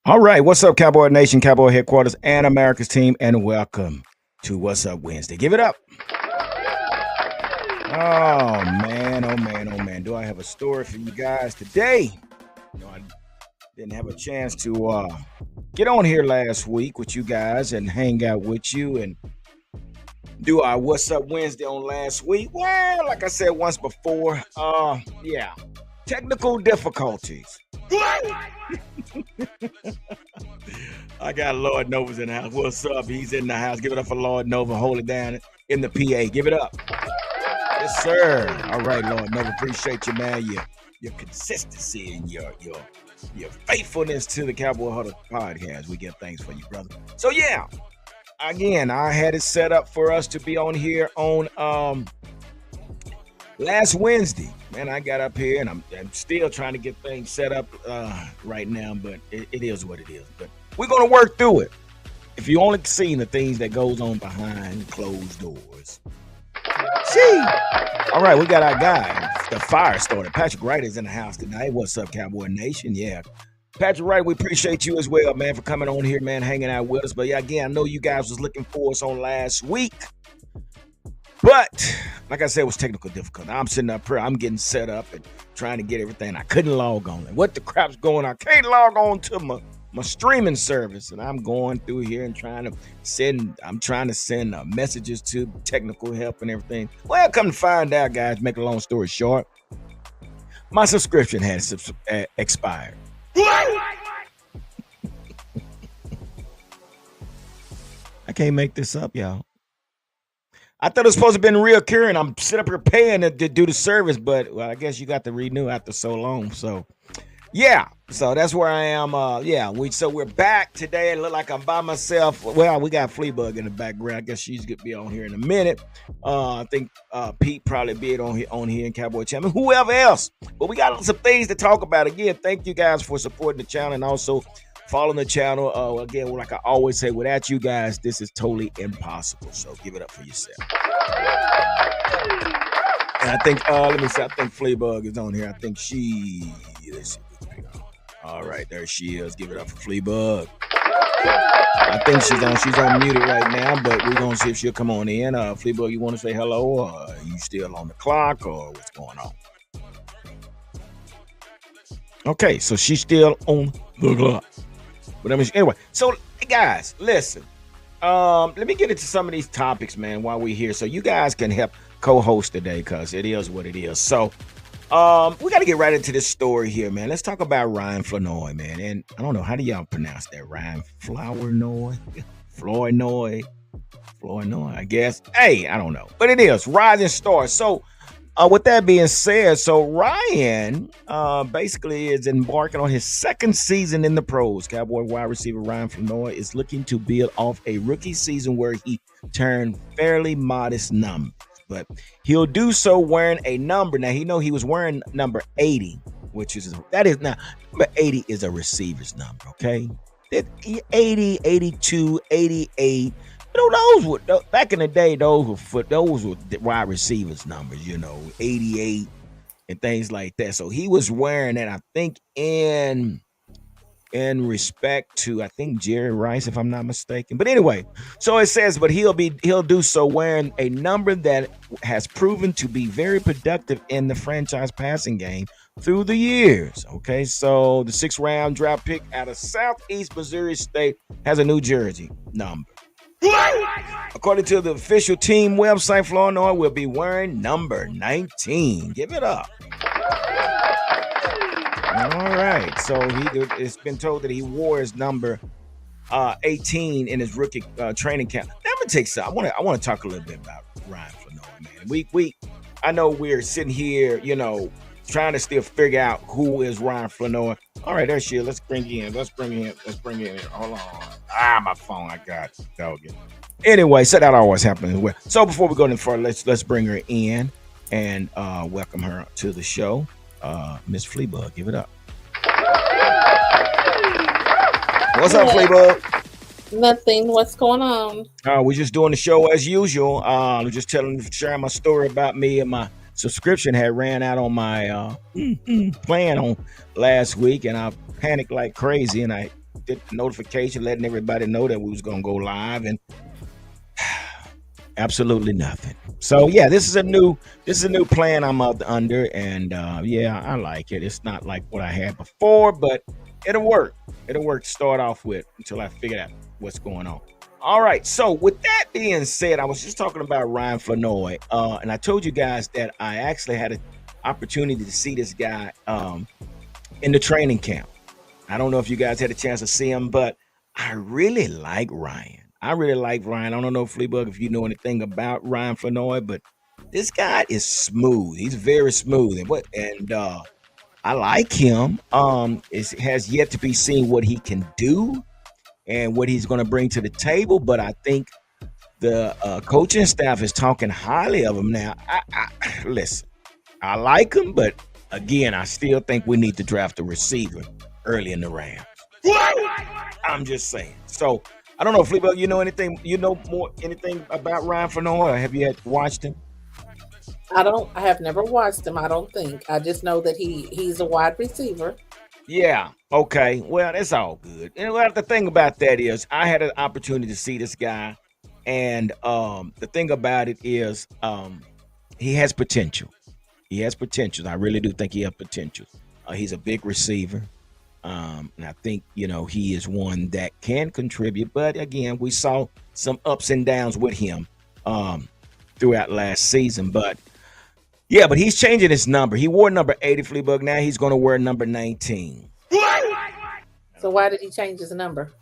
All right, what's up, Cowboy Nation, Cowboy Headquarters, and America's team, and welcome to What's Up Wednesday. Give it up. Oh man, oh man, oh man. Do I have a story for you guys today? I didn't have a chance to get on here last week with you guys and hang out with you and do our What's Up Wednesday on last week. Well, like I said once before, yeah, technical difficulties. I got Lord Nova's in the house. What's up? He's in the house. Give it up for Lord Nova. Hold it down in the PA. Give it up. Yes, sir. All right, Lord Nova. Appreciate you, man. Your consistency and your faithfulness to the Cowboy Huddle podcast. We get thanks for you, brother. So yeah, again, I had it set up for us to be on here on last Wednesday. Man, I got up here and I'm still trying to get things set up right now, but it is what it is. But we're gonna work through it. If you only seen the things that goes on behind closed doors. See. All right, we got our guy, the fire starter. Patrick Wright is in the house tonight. What's up, Cowboy Nation? Yeah. Patrick Wright, we appreciate you as well, man, for coming on here, man, hanging out with us. But yeah, again, I know you guys was looking for us on last week. But like I said, it was technical difficulty. I'm sitting up here, I'm getting set up and trying to get everything. I couldn't log on. What the crap's going on? I can't log on to my streaming service, and I'm going through here and trying to send messages to technical help and everything. Well, come to find out, guys, make a long story short, my subscription has expired. I can't make this up, y'all. I thought it was supposed to have been reoccurring. I'm sitting up here paying to do the service, but well, I guess you got to renew after so long. So yeah, so that's where I am. We're back today. It look like I'm by myself. Well, we got Fleabug in the background. I guess she's gonna be on here in a minute. I think Pete probably be on here in Cowboy Channel. Whoever else. But we got some things to talk about. Again, thank you guys for supporting the channel and also following the channel. Again, like I always say, without you guys, this is totally impossible. So give it up for yourself. And I think, let me see. I think Fleabug is on here. I think she is. All right, there she is. Give it up for Fleabug. I think she's unmuted right now, but we're gonna see if she'll come on in. Fleabug, you want to say hello, or are you still on the clock, or what's going on? Okay, so she's still on the clock. But anyway, so guys, listen. Let me get into some of these topics, man, while we're here, so you guys can help co-host today, because it is what it is. So we got to get right into this story here, man. Let's talk about Ryan Flournoy, man. And I don't know, how do y'all pronounce that? Ryan Flournoy, I guess. Hey, I don't know, but it is rising star. So with that being said, so Ryan basically is embarking on his second season in the pros. Cowboy wide receiver Ryan Flournoy is looking to build off a rookie season where he turned fairly modest numbers, but he'll do so wearing a number. Now, he was wearing number 80, number 80 is a receiver's number, okay? 80, 82, 88. Those were back in the day. Those were wide receivers numbers, 88 and things like that. So he was wearing that, I think, in respect to, I think, Jerry Rice, if I'm not mistaken. But anyway, so it says, but he'll do so wearing a number that has proven to be very productive in the franchise passing game through the years. Okay, so the 6th round draft pick out of Southeast Missouri State has a New Jersey number. According to the official team website, Flournoy will be wearing number 19. Give it up. All right. So it's been told that he wore his number 18 in his rookie training camp. Now, I'm gonna take some. I want to talk a little bit about Ryan Flournoy, man. I know we're sitting here, trying to still figure out who is Ryan Flournoy. All right, there she is. Let's bring you in. Let's bring you in. Hold on. My phone. I got it. Dog it. Anyway, so that always happens. So before we go any further, let's bring her in and welcome her to the show. Miss Fleabug, give it up. What's up, Fleabug? Nothing. What's going on? We're just doing the show as usual. I'm just sharing my story about me and my subscription had ran out on my plan on last week, and I panicked like crazy, and I did the notification letting everybody know that we was gonna go live, and absolutely nothing. So yeah, this is a new plan I'm up under, and yeah, I like it. It's not like what I had before, but it'll work. It'll work to start off with until I figure out what's going on. All right. So with that being said, I was just talking about Ryan Flanoy, and I told you guys that I actually had an opportunity to see this guy in the training camp. I don't know if you guys had a chance to see him, but I really like Ryan. I really like Ryan. I don't know, Fleabug, if you know anything about Ryan Flanoy, but this guy is smooth. He's very smooth, and I like him. It has yet to be seen what he can do and what he's going to bring to the table, but I think the coaching staff is talking highly of him now. Listen, I like him, but again, I still think we need to draft a receiver early in the round. I'm just saying. So I don't know, Fleabug, you know anything? You know anything about Ryan Flanoy? Or have you watched him? I have never watched him. I don't think. I just know that he's a wide receiver. Yeah. Okay. Well, that's all good. And well, the thing about that is, I had an opportunity to see this guy, and the thing about it is, he has potential. He has potential. I really do think he has potential. He's a big receiver. And I think, he is one that can contribute. But again, we saw some ups and downs with him throughout last season. But yeah, but he's changing his number. He wore number 80, Fleabug. Now he's going to wear number 19. So why did he change his number?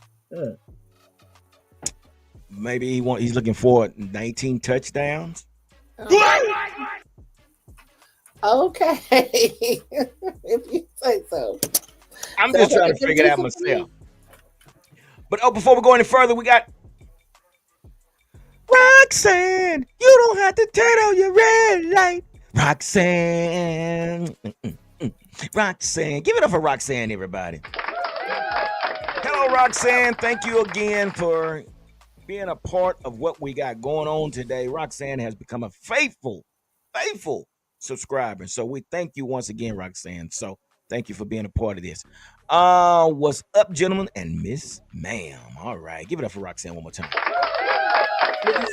Maybe he's looking for 19 touchdowns. Okay. If you say so. I'm just trying to figure it out myself. But before we go any further, we got Roxanne. You don't have to turn on your red light. Roxanne. Roxanne. Give it up for Roxanne, everybody. Hello, Roxanne. Thank you again for being a part of what we got going on today. Roxanne has become a faithful subscriber. So we thank you once again, Roxanne. So thank you for being a part of this. What's up, gentlemen and Miss Ma'am? All right, give it up for Roxanne one more time. Did you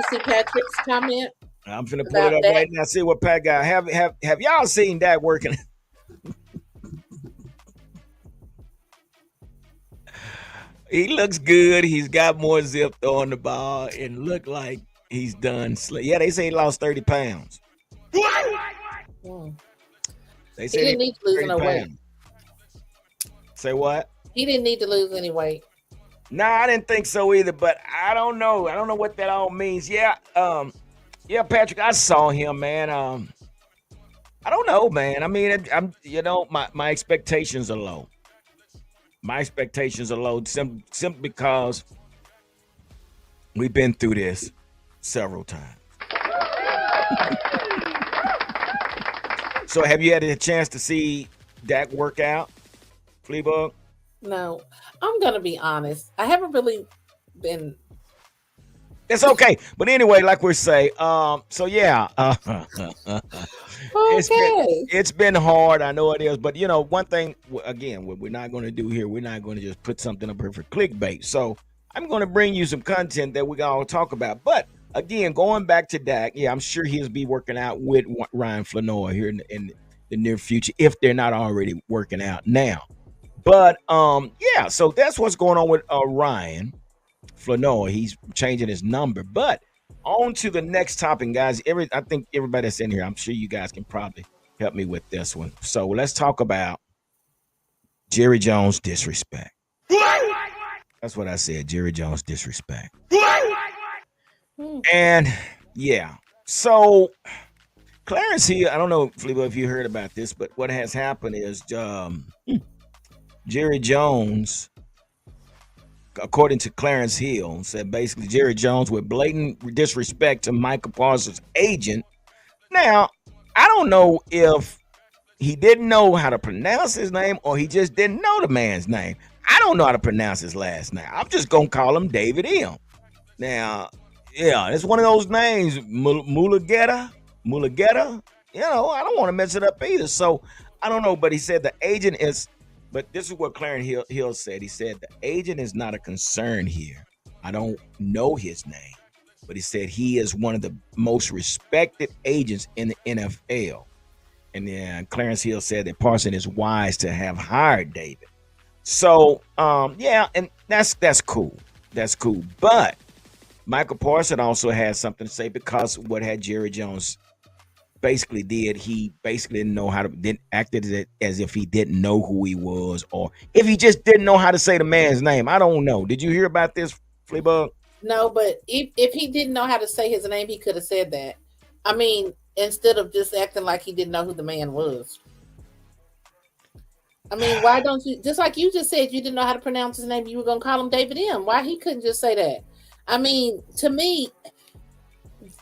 see Patrick's comment? I'm finna pull it up right now. See what Pat got. Have y'all seen that working? He looks good. He's got more zip on the ball and look like he's done. Yeah, they say he lost 30 pounds. They say he didn't need to lose no weight. Say what? He didn't need to lose any weight. No, I didn't think so either, but I don't know. I don't know what that all means. Yeah, Patrick, I saw him, man. I don't know, man. I mean, my expectations are low. My expectations are low simply because we've been through this several times. So have you had a chance to see Dak work out, Fleabug? No. I'm going to be honest. I haven't really been. It's okay. But anyway, like we say, so yeah. It's been hard. I know it is. But, one thing, again, what we're not going to do here, we're not going to just put something up here for clickbait. So I'm going to bring you some content that we all talk about. But, again, going back to Dak, yeah, I'm sure he'll be working out with Ryan Flanoy here in the near future, if they're not already working out now. But, yeah, so that's what's going on with Ryan Flanoy. He's changing his number. But on to the next topic, guys. I think everybody that's in here, I'm sure you guys can probably help me with this one. So let's talk about Jerry Jones disrespect. That's what I said, Jerry Jones disrespect. And, yeah, so Clarence Hill, I don't know, Fleabug, if you heard about this, but what has happened is Jerry Jones, according to Clarence Hill, said basically Jerry Jones with blatant disrespect to Michael Parsons' agent. Now, I don't know if he didn't know how to pronounce his name or he just didn't know the man's name. I don't know how to pronounce his last name. I'm just going to call him David M. Now, yeah, it's one of those names, Mulugeta. I don't want to mess it up either. So, I don't know, but he said the agent is But this is what Clarence Hill said. He said the agent is not a concern here. I don't know his name, but he said he is one of the most respected agents in the NFL. And then Clarence Hill said that Parson is wise to have hired David. So yeah, and that's cool. That's cool. But Michael Parson also has something to say because what had Jerry Jones basically did, he basically didn't know how to didn't acted as if he didn't know who he was, or if he just didn't know how to say the man's name. I don't know. Did you hear about this, Fleabug? No, but if he didn't know how to say his name, he could have said that. I mean, instead of just acting like he didn't know who the man was. I mean, why don't you, just like you just said, you didn't know how to pronounce his name, you were gonna call him David M. Why he couldn't just say that? I mean, to me,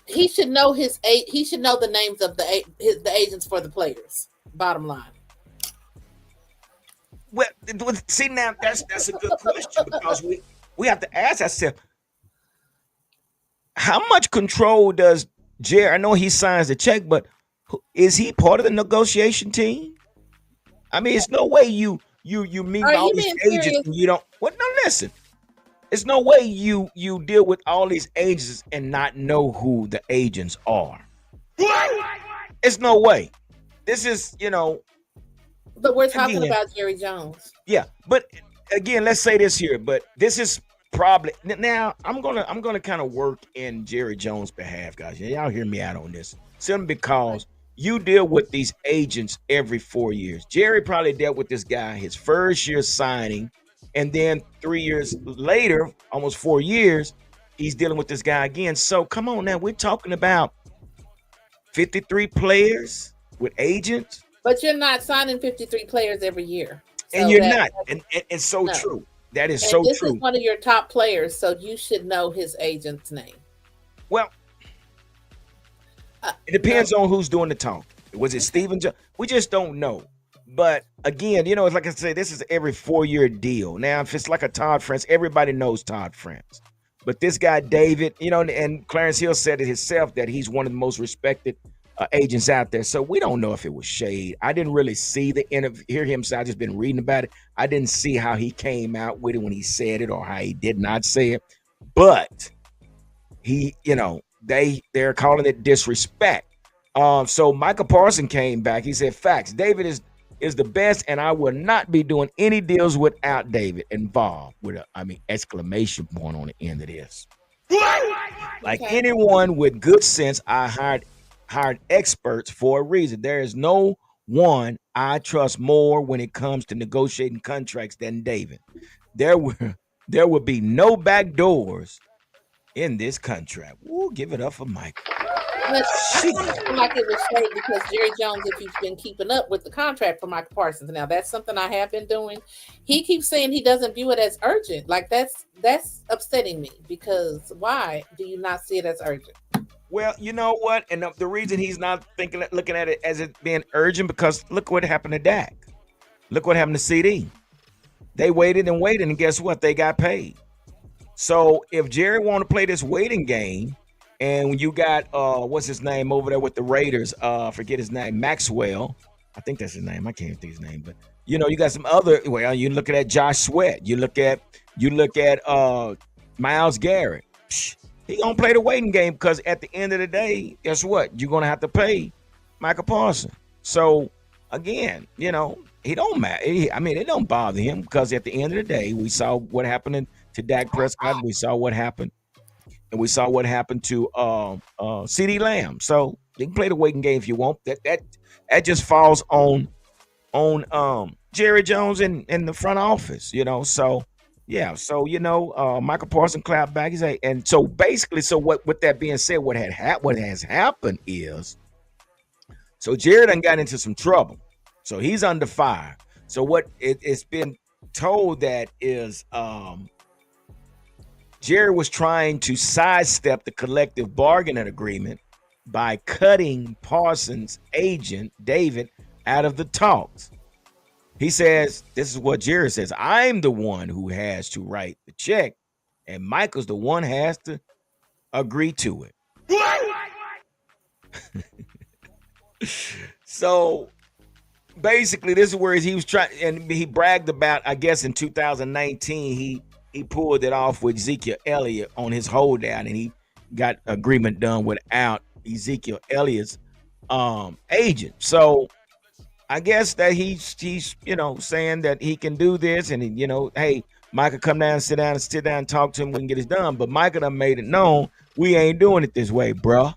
he should know he should know the names of the agents for the players. Bottom line. Well, see now that's a good question because we have to ask ourselves how much control does Jerry? I know he signs the check, but is he part of the negotiation team? I mean, it's no way you meet Are all you these being agents serious? and you don't. What? No, listen. It's no way you deal with all these agents and not know who the agents are. It's no way. This is, But we're talking again, about Jerry Jones. yeah. But again, let's say this here. But this is probably now. I'm gonna kind of work in Jerry Jones' behalf, guys. Y'all hear me out on this. Simply because you deal with these agents every 4 years. Jerry probably dealt with this guy his first year signing, and then 3 years later, almost 4 years, he's dealing with this guy again. So come on now, we're talking about 53 players with agents, But you're not signing 53 players every year. and So you're that not, and so no. true. That is And so this is true. one of your top players, so you should know his agent's name. Well, it No. depends on who's doing the talk. Was it Okay. Stephen Jones? We just don't know. But again, it's like I say, this is every 4 year deal. Now, if it's like a Todd France, everybody knows Todd France. But this guy, David, and Clarence Hill said it himself that he's one of the most respected agents out there. So we don't know if it was shade. I didn't really see the interview, hear him say. I just been reading about it. I didn't see how he came out with it when he said it or how he did not say it. But he, they're calling it disrespect. So Michael Parson came back. He said, "Facts. David is the best, and I will not be doing any deals without David involved." With exclamation point on the end of this. Like Okay. anyone with good sense, I hired experts for a reason. There is no one I trust more when it comes to negotiating contracts than David. There were there would be no back doors in this contract. We'll give it up for Michael. But I kind of Shit. feel like it was shade because Jerry Jones, if you've been keeping up with the contract for Michael Parsons, now that's something I have been doing. He keeps saying he doesn't view it as urgent. Like that's upsetting me because why do you not see it as urgent? Well, you know what? And the reason he's not looking at it as it being urgent, because look what happened to Dak. Look what happened to CD. They waited and waited, and guess what? They got paid. So if Jerry want to play this waiting game, and when you got what's his name over there with the Raiders, forget his name, Maxwell, I think that's his name. I can't think his name, but you got some other. Well, you look at Josh Sweat. You look at Miles Garrett. Psh, he gonna play the waiting game because at the end of the day, guess what? You're gonna have to pay Michael Parson. So again, he don't matter. It don't bother him because at the end of the day, we saw what happened to Dak Prescott. We saw what happened, and we saw what happened to CD Lamb. So you can play the waiting game if you want. That just falls on Jerry Jones in the front office. So yeah. So Michael Parson clapped back. He's like, and so basically, so what? With that being said, what has happened is, so Jerry done got into some trouble. So he's under fire. So what it's been told that is Jerry was trying to sidestep the collective bargaining agreement by cutting Parsons' agent, David, out of the talks. He says, this is what Jerry says, I'm the one who has to write the check, and Michael's the one who has to agree to it. So basically this is where he was trying, and he bragged about, I guess in 2019 he pulled it off with Ezekiel Elliott on his holdout, and he got agreement done without Ezekiel Elliott's agent. So I guess that he's saying that he can do this, and hey, Micah, come down, sit down and talk to him. We can get this done. But Micah done made it known we ain't doing it this way, bruh.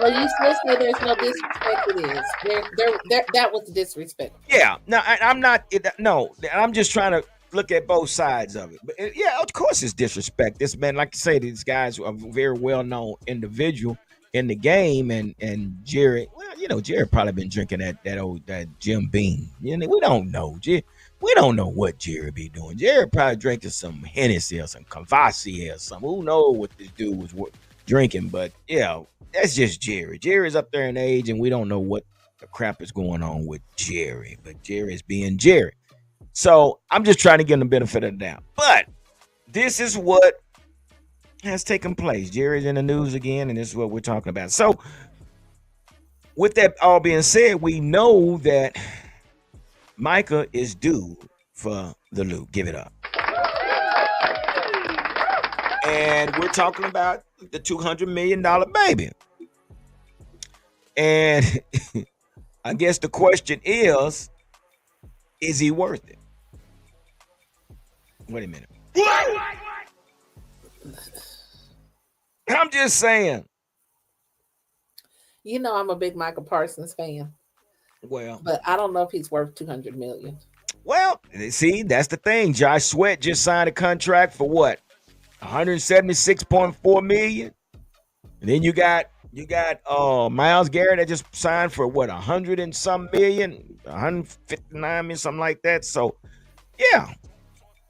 Well, you still say there's no disrespect. It is. That was disrespect. Yeah. No, I'm not. No, I'm just trying to look at both sides of it. But yeah, of course, it's disrespect. This man, like I say, these guys are a very well known individual in the game, and Jerry. Well, Jerry probably been drinking that Jim Beam. We don't know. We don't know what Jerry be doing. Jerry probably drinking some Hennessy or some Cavassier or something. Who knows what this dude was drinking? But yeah, that's just Jerry. Jerry's up there in age, and we don't know what the crap is going on with Jerry. But Jerry is being Jerry. So I'm just trying to give him the benefit of the doubt. But this is what has taken place. Jerry's in the news again, and this is what we're talking about. So with that all being said, we know that Micah is due for the loot. Give it up. And we're talking about the $200 million baby. And I guess the question is he worth it? Wait a minute. I'm just saying. I'm a big Michael Parsons fan. Well, but I don't know if he's worth $200 million. Well, see, that's the thing. Josh Sweat just signed a contract for what? $176.4 million. And then you got Myles Garrett that just signed for what, 100 and some million, 159 million, something like that. So yeah.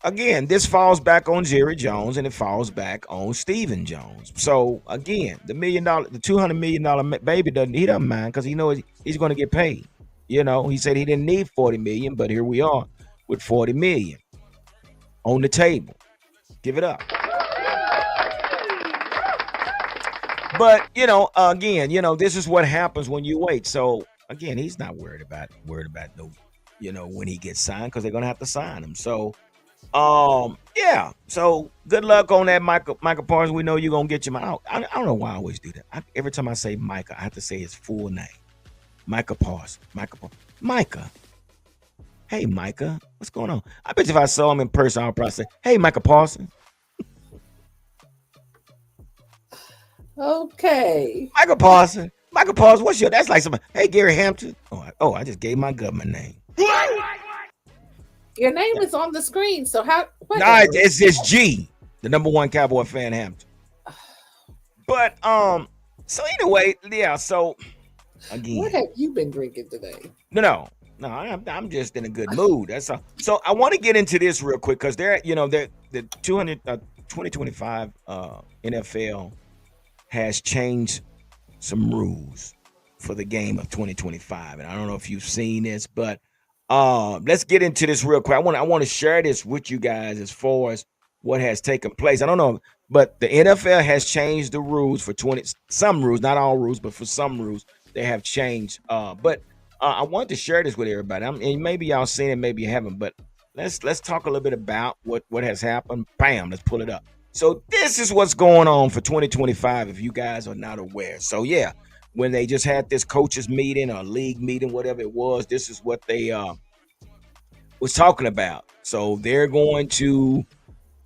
Again, this falls back on Jerry Jones, and it falls back on Stephen Jones. So again, the $200 million baby doesn't mind, because he knows he's going to get paid. He said he didn't need 40 million, but here we are with 40 million on the table. Give it up. But again, this is what happens when you wait. So again, he's not worried about no, when he gets signed, because they're gonna have to sign him. So yeah. So good luck on that, Michael Parsons. We know you're gonna get him out. I don't know why I always do that. Every time I say Micah, I have to say his full name. Micah Parsons. Micah. Hey, Micah, what's going on? I bet if I saw him in person, I'll probably say, "Hey, Micah Parsons." Okay. Micah Parsons, what's your? That's like somebody. Hey, Gary Hampton. Oh, I just gave my government name. Your name is on the screen, so how? Nah, it's G, the #1 Cowboy fan, Hampton. But so anyway, yeah. So again, what have you been drinking today? No. I'm just in a good mood. That's all. So I want to get into this real quick, because the 2025 NFL has changed some rules for the game of 2025, and I don't know if you've seen this, but let's get into this real quick. I want to share this with you guys as far as what has taken place. I don't know, but the NFL has changed the rules for some rules, not all rules, but for some rules they have changed. But I wanted to share this with everybody. And maybe y'all seen it, maybe you haven't, but let's talk a little bit about what has happened. Bam, let's pull it up. So this is what's going on for 2025, if you guys are not aware. So yeah, when they just had this coaches meeting or league meeting, whatever it was, this is what they was talking about. So they're going to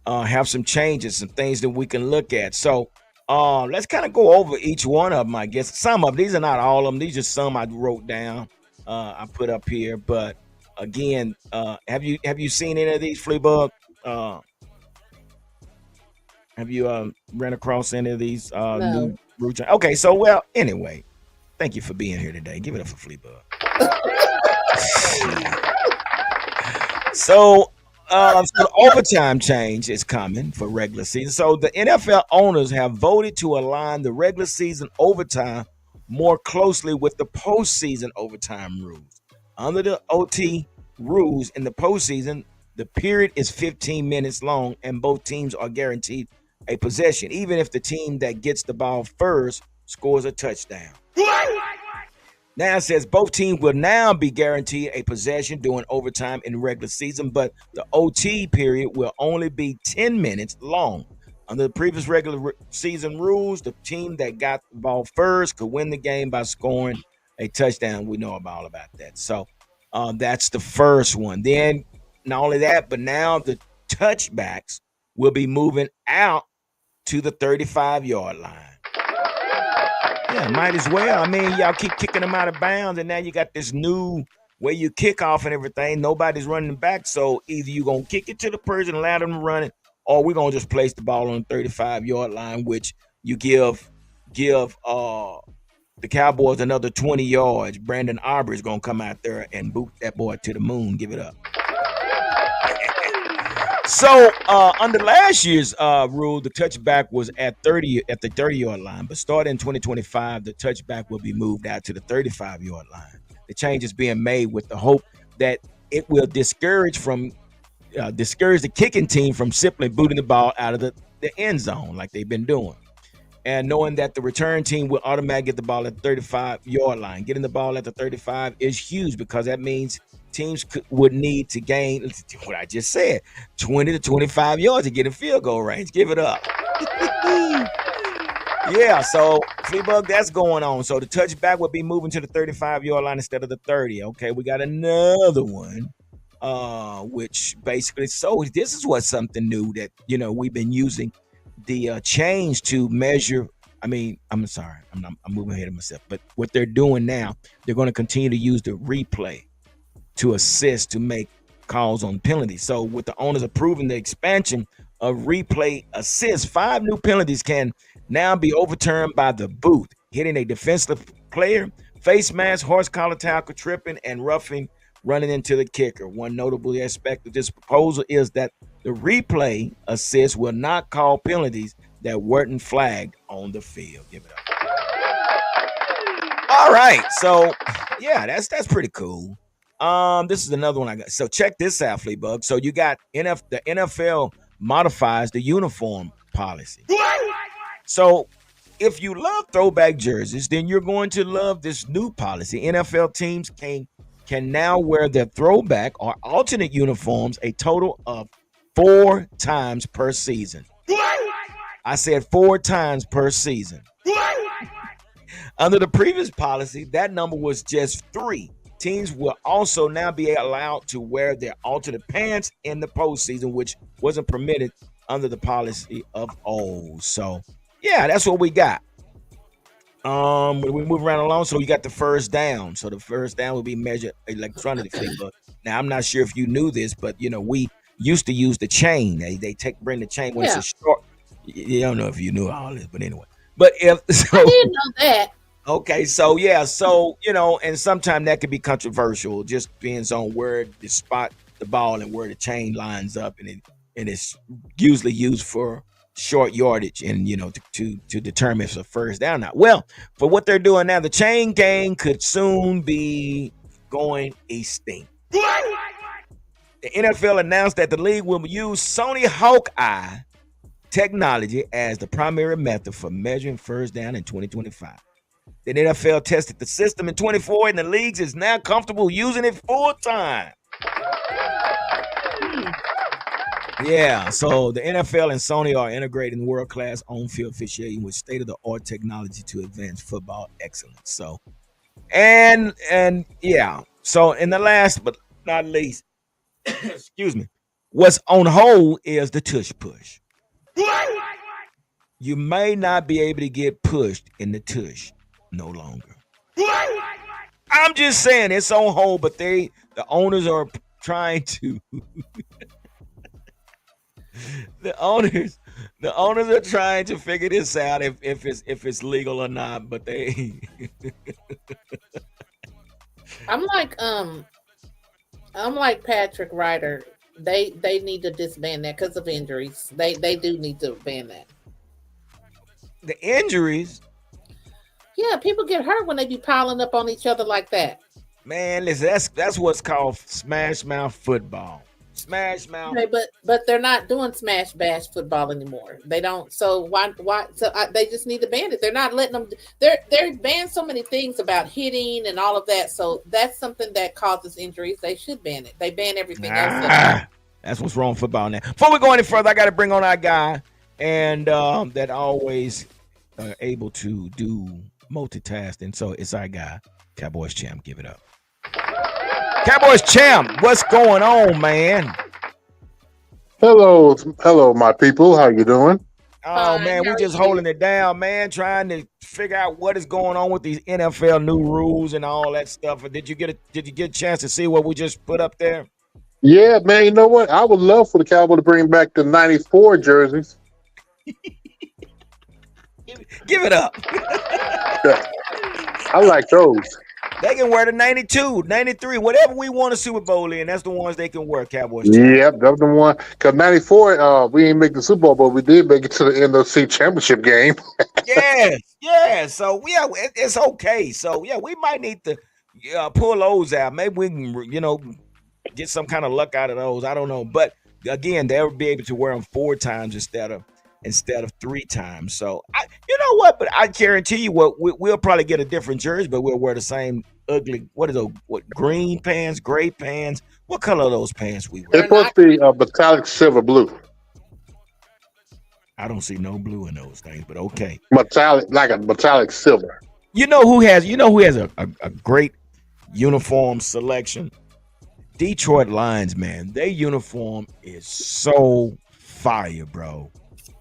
have some changes, some things that we can look at. So let's kind of go over each one of them. I guess some of them, these are not all of them. These are some I wrote down. I put up here, but again, have you seen any of these, Fleabug? Have you ran across any of these new routine? Okay, so well, anyway, thank you for being here today. Give it up for Fleabug. So the overtime change is coming for regular season. So the NFL owners have voted to align the regular season overtime more closely with the postseason overtime rules. Under the OT rules in the postseason, the period is 15 minutes long, and both teams are guaranteed a possession, even if the team that gets the ball first scores a touchdown. Now it says both teams will now be guaranteed a possession during overtime in the regular season, but the OT period will only be 10 minutes long. Under the previous regular season rules, the team that got the ball first could win the game by scoring a touchdown. We know all about that. So that's the first one. Then not only that, but now the touchbacks will be moving out to the 35-yard line. Yeah, might as well. I mean, y'all keep kicking them out of bounds, and now you got this new way you kick off and everything. Nobody's running back, so either you're gonna kick it to the person, allow them to run it, or we're gonna just place the ball on the 35-yard line, which you give the Cowboys another 20 yards. Brandon Aubrey is gonna come out there and boot that boy to the moon. Give it up. So under last year's rule, the touchback was at the 30-yard line, but starting in 2025, the touchback will be moved out to the 35-yard line. The change is being made with the hope that it will discourage the kicking team from simply booting the ball out of the end zone like they've been doing. And knowing that the return team will automatically get the ball at the 35-yard line. Getting the ball at the 35 is huge because that means teams would need to gain what I just said, 20 to 25 yards to get in field goal range. Give it up. Yeah, so Fleabug, that's going on. So the touchback would be moving to the 35-yard line instead of the 30. Okay, we got another one, which basically, so this is what's something new that we've been using the change to measure. I mean, I'm sorry, I'm moving ahead of myself. But what they're doing now, they're going to continue to use the replay to assist to make calls on penalties. So with the owners approving the expansion of replay assist, 5 new penalties can now be overturned by the booth: hitting a defensive player, face mask, horse collar tackle, tripping, and roughing running into the kicker. One notable aspect of this proposal is that the replay assist will not call penalties that weren't flagged on the field. Give it up. All right, so yeah, that's pretty cool. This is another one I got. So check this out, Fleabug. So you got the NFL modifies the uniform policy. So if you love throwback jerseys, then you're going to love this new policy. NFL teams can now wear their throwback or alternate uniforms a total of 4 times per season. I said 4 times per season. Under the previous policy, that number was just 3. Teams will also now be allowed to wear their alternate pants in the postseason, which wasn't permitted under the policy of old. So, yeah, that's what we got. When we move around along, so you got the first down. So the first down will be measured electronically. But now I'm not sure if you knew this, but we used to use the chain. They bring the chain when it's a short. You don't know if you knew all this, but anyway. But if so, I didn't know that. Okay, so yeah, so and sometimes that could be controversial. Just depends on where to spot the ball and where the chain lines up, and it's usually used for short yardage and to determine if it's a first down or not. Well, for what they're doing now, the chain gang could soon be going extinct. The NFL announced that the league will use Sony Hawkeye technology as the primary method for measuring first down in 2025. The NFL tested the system in 24, and the leagues is now comfortable using it full time. Yeah, so the NFL and Sony are integrating world-class on-field officiating with state-of-the-art technology to advance football excellence. So, and yeah, so in the last but not least, excuse me, what's on hold is the tush push. You may not be able to get pushed in the tush no longer. I'm just saying it's on hold, but the owners are trying to the owners are trying to figure this out if it's legal or not, but they I'm like Patrick Ryder. They need to disband that because of injuries. They do need to ban that. The injuries? Yeah, people get hurt when they be piling up on each other like that. Man, listen, that's what's called smash mouth football. Smash Mouth. Okay, but they're not doing smash bash football anymore. They don't. So why? So they just need to ban it. They're not letting them. They're banned so many things about hitting and all of that. So that's something that causes injuries. They should ban it. They ban everything else. That's what's wrong with football now. Before we go any further, I got to bring on our guy, and that always able to do multitasking. So it's our guy, Cowboys champ. Give it up. Cowboys champ, what's going on, man? Hello, my people. How you doing? Oh man, we just holding it down, man. Trying to figure out what is going on with these NFL new rules and all that stuff. Did you get a chance to see what we just put up there? Yeah, man. You know what? I would love for the Cowboys to bring back the '94 jerseys. Give it up. I like those. They can wear the 92, 93, whatever we want a Super Bowl in. That's the ones they can wear, Cowboys. Yep, that's the one. Because '94, we didn't make the Super Bowl, but we did make it to the NFC Championship game. yes. So yeah, it's okay. So yeah, we might need to pull those out. Maybe we can, get some kind of luck out of those. I don't know, but again, they'll be able to wear them 4 times instead of 3 times. So you know what? But I guarantee you, we'll probably get a different jersey, but we'll wear the same ugly. What are those? What green pants, gray pants? What color are those pants we wear? They're supposed to be metallic silver blue. I don't see no blue in those things, but okay. Metallic, like a metallic silver. You know who has a great uniform selection? Detroit Lions, man. Their uniform is so fire, bro.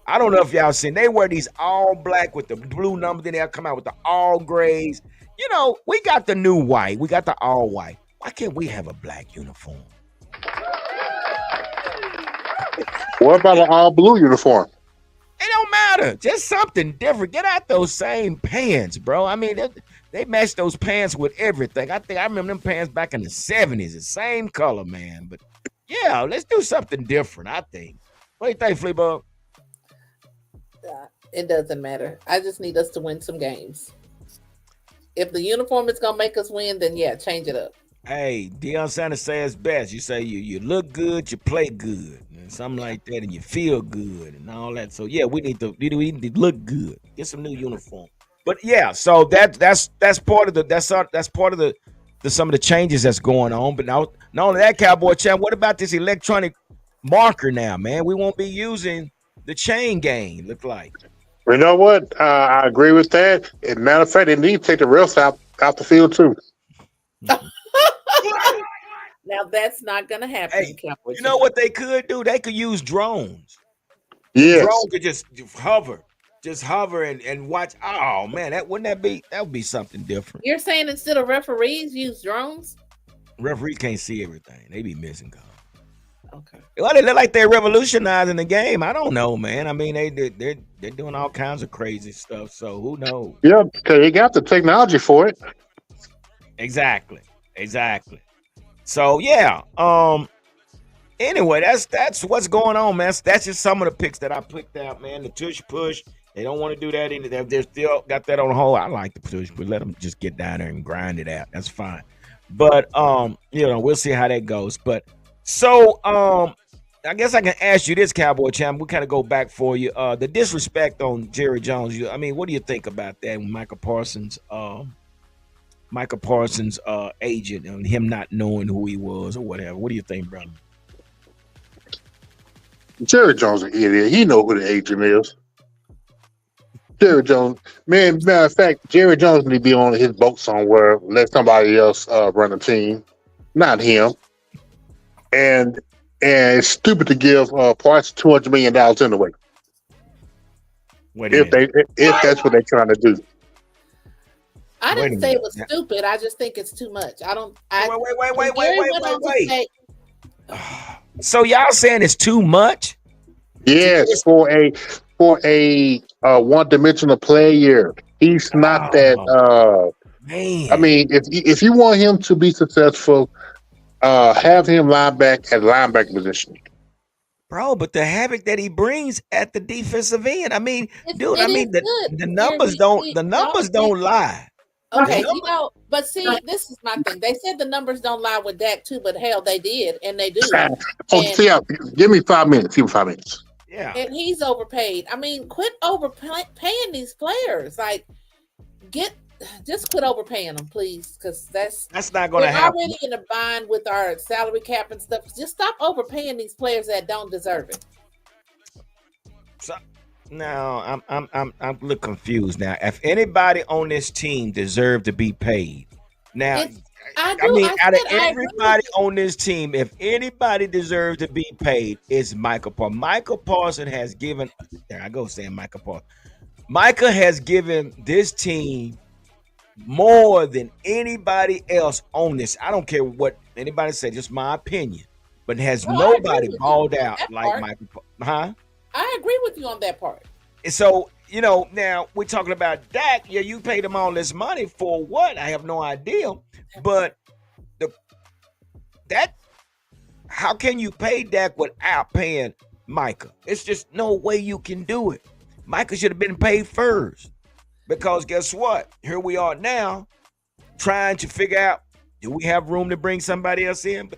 I don't know if y'all seen. They wear these all black with the blue numbers. Then they'll come out with the all grays. We got the new white. We got the all white. Why can't we have a black uniform? What about an all blue uniform? It don't matter. Just something different. Get out those same pants, bro. I mean, they match those pants with everything. I remember them pants back in the 70s. The same color, man. But yeah, let's do something different, I think. What do you think, Fleabug? It doesn't matter. I just need us to win some games. If the uniform is gonna make us win, then yeah, change it up. Hey, Deion Sanders says best. You say you look good, you play good, and something like that, and you feel good, and all that. So yeah, we need to look good. Get some new uniform. But yeah, so that's part of the some of the changes that's going on. But now, not only that, Cowboy champ. What about this electronic marker now, man? We won't be using the chain gang. Look like. You know what? I agree with that. As a matter of fact, they need to take the refs out the field too. Now that's not going to happen. Hey, you know what they could do? They could use drones. Yes. Drones could just hover and watch. Oh man, that would be something different. You're saying instead of referees use drones? Referees can't see everything. They be missing calls. Okay. Well, they look like they're revolutionizing the game. I don't know, man. I mean, they're doing all kinds of crazy stuff. So who knows? Yeah, because they got the technology for it. Exactly. So yeah. Anyway, that's what's going on, man. That's just some of the picks that I picked out, man. The tush push. They don't want to do that either. They're still got that on hold. I like the push, but let them just get down there and grind it out. That's fine. But we'll see how that goes. But so I guess I can ask you this, Cowboy champ. We kind of go back for you. The disrespect on Jerry Jones. I mean, what do you think about that? Michael Parsons' agent and him not knowing who he was or whatever. What do you think, brother? Jerry Jones is an idiot. He know who the agent is. Jerry Jones, man. Matter of fact, Jerry Jones need to be on his boat somewhere. Let somebody else run the team, not him. And it's stupid to give Parsons $200 million anyway. If that's what they're trying to do. I didn't say it was stupid. I just think it's too much. I don't. Wait. So y'all saying it's too much? Yes, for a one-dimensional player. He's not that. Man. I mean, if you want him to be successful, have him linebacker at linebacker position. Bro, but the havoc that he brings at the defensive end. I mean, the numbers don't lie. Okay, but see, this is my thing. They said the numbers don't lie with Dak too, but hell, they did, and they do. Give me 5 minutes. Give me 5 minutes. Yeah. And he's overpaid. I mean, quit overpaying these players. Like, just quit overpaying them, please, because that's not going to happen. We're already in a bind with our salary cap and stuff. Just stop overpaying these players that don't deserve it. So, now I'm a little confused. Now, if anybody on this team deserved to be paid, now out of everybody on this team, if anybody deserves to be paid, it's Michael Parsons. Michael Parsons has given. There I go saying Michael Parsons. Micah has given this team more than anybody else on this. I don't care what anybody say, just my opinion. But has nobody balled out like Michael Parsons. I agree with you on that part. So, now we're talking about Dak. Yeah, you paid him all this money for what? I have no idea. But how can you pay Dak without paying Micah? It's just no way you can do it. Micah should have been paid first. Because guess what? Here we are now trying to figure out, do we have room to bring somebody else in?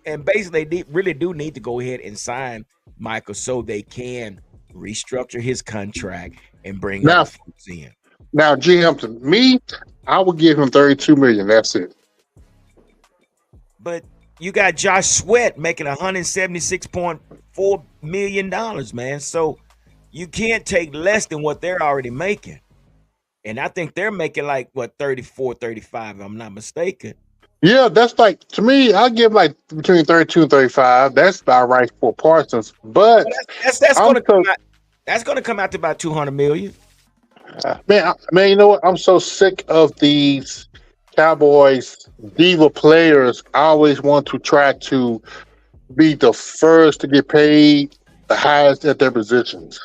And basically, they really do need to go ahead and sign Michael so they can restructure his contract and bring other folks in. Now, GM, to me, I would give him $32 million. That's it. But you got Josh Sweat making $176.4 million, man. So you can't take less than what they're already making. And I think they're making 34, 35, if I'm not mistaken. Yeah, that's to me, I give between 32 and 35. That's about right for Parsons. But that's going to come out to about $200 million. Man, you know what? I'm so sick of these Cowboys diva players. I always want to try to be the first to get paid the highest at their positions.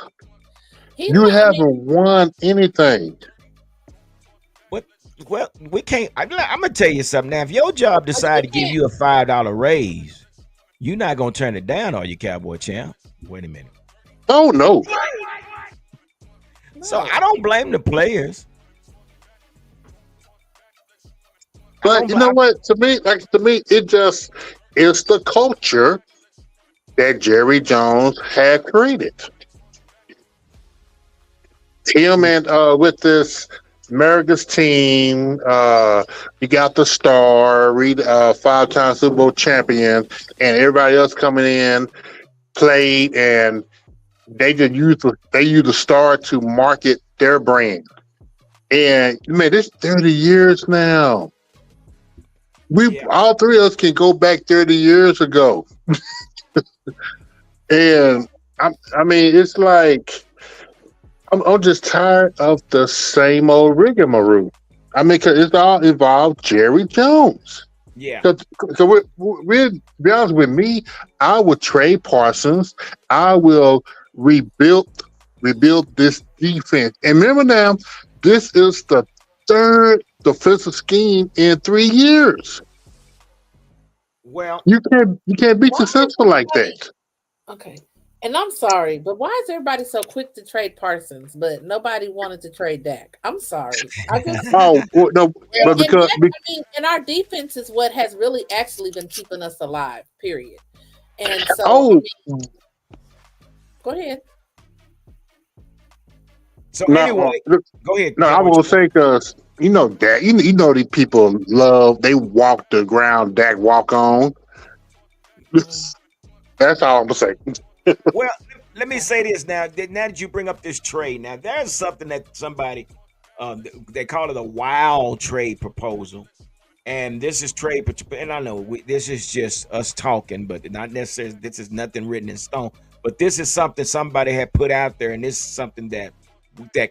You haven't won anything. Well, we can't. I'm gonna tell you something. Now, if your job decide to give you a $5 raise, you're not gonna turn it down, are you, Cowboy champ? Wait a minute. Oh no. So I don't blame the players. But you know what? To me, it's the culture that Jerry Jones had created. Him and with this America's team, you got the star, 5-time Super Bowl champion, and everybody else coming in, played, and they just use the star to market their brand. And man, it's 30 years now. All three of us can go back 30 years ago. And I mean, it's like I'm just tired of the same old rigmarole. I mean, cause it's all involved Jerry Jones. Yeah. So we're be honest with me, I would trade Parsons. I will rebuild this defense. And remember now, this is the third defensive scheme in 3 years. Well, you can't be successful like that. Okay. And I'm sorry, but why is everybody so quick to trade Parsons, but nobody wanted to trade Dak? I'm sorry. No, but because and our defense is what has really actually been keeping us alive. Period. And so, go ahead. So anyway, go ahead. No, I will say because Dak. You know these people they walk the ground. Dak walk on. That's all I'm gonna say. Well, let me say this now. Now that you bring up this trade, now there's something that somebody they call it a wild trade proposal, and this is trade. And I know this is just us talking, but not necessarily. This is nothing written in stone. But this is something somebody had put out there, and this is something that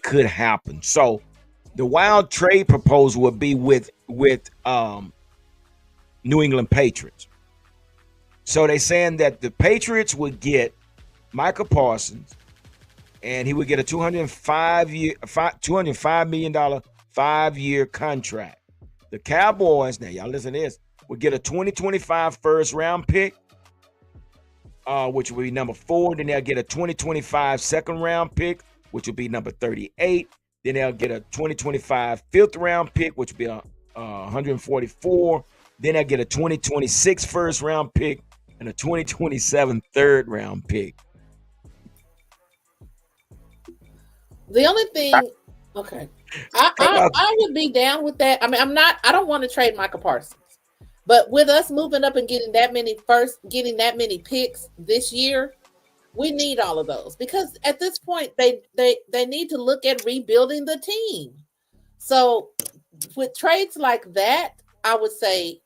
could happen. So, the wild trade proposal would be with New England Patriots. So they're saying that the Patriots would get Michael Parsons, and he would get a $205 million 5-year contract. The Cowboys, now y'all listen to this, would get a 2025 first round pick, which will be number 4. Then they'll get a 2025 second round pick, which will be number 38. Then they'll get a 2025 fifth round pick, which will be 144. Then they'll get a 2026 first round pick and a 2027 third round pick. The only thing, okay, I would be down with that. I mean, I don't want to trade Michael Parsons, but with us moving up and getting that many picks this year, we need all of those because at this point they need to look at rebuilding the team. So with trades like that, I would say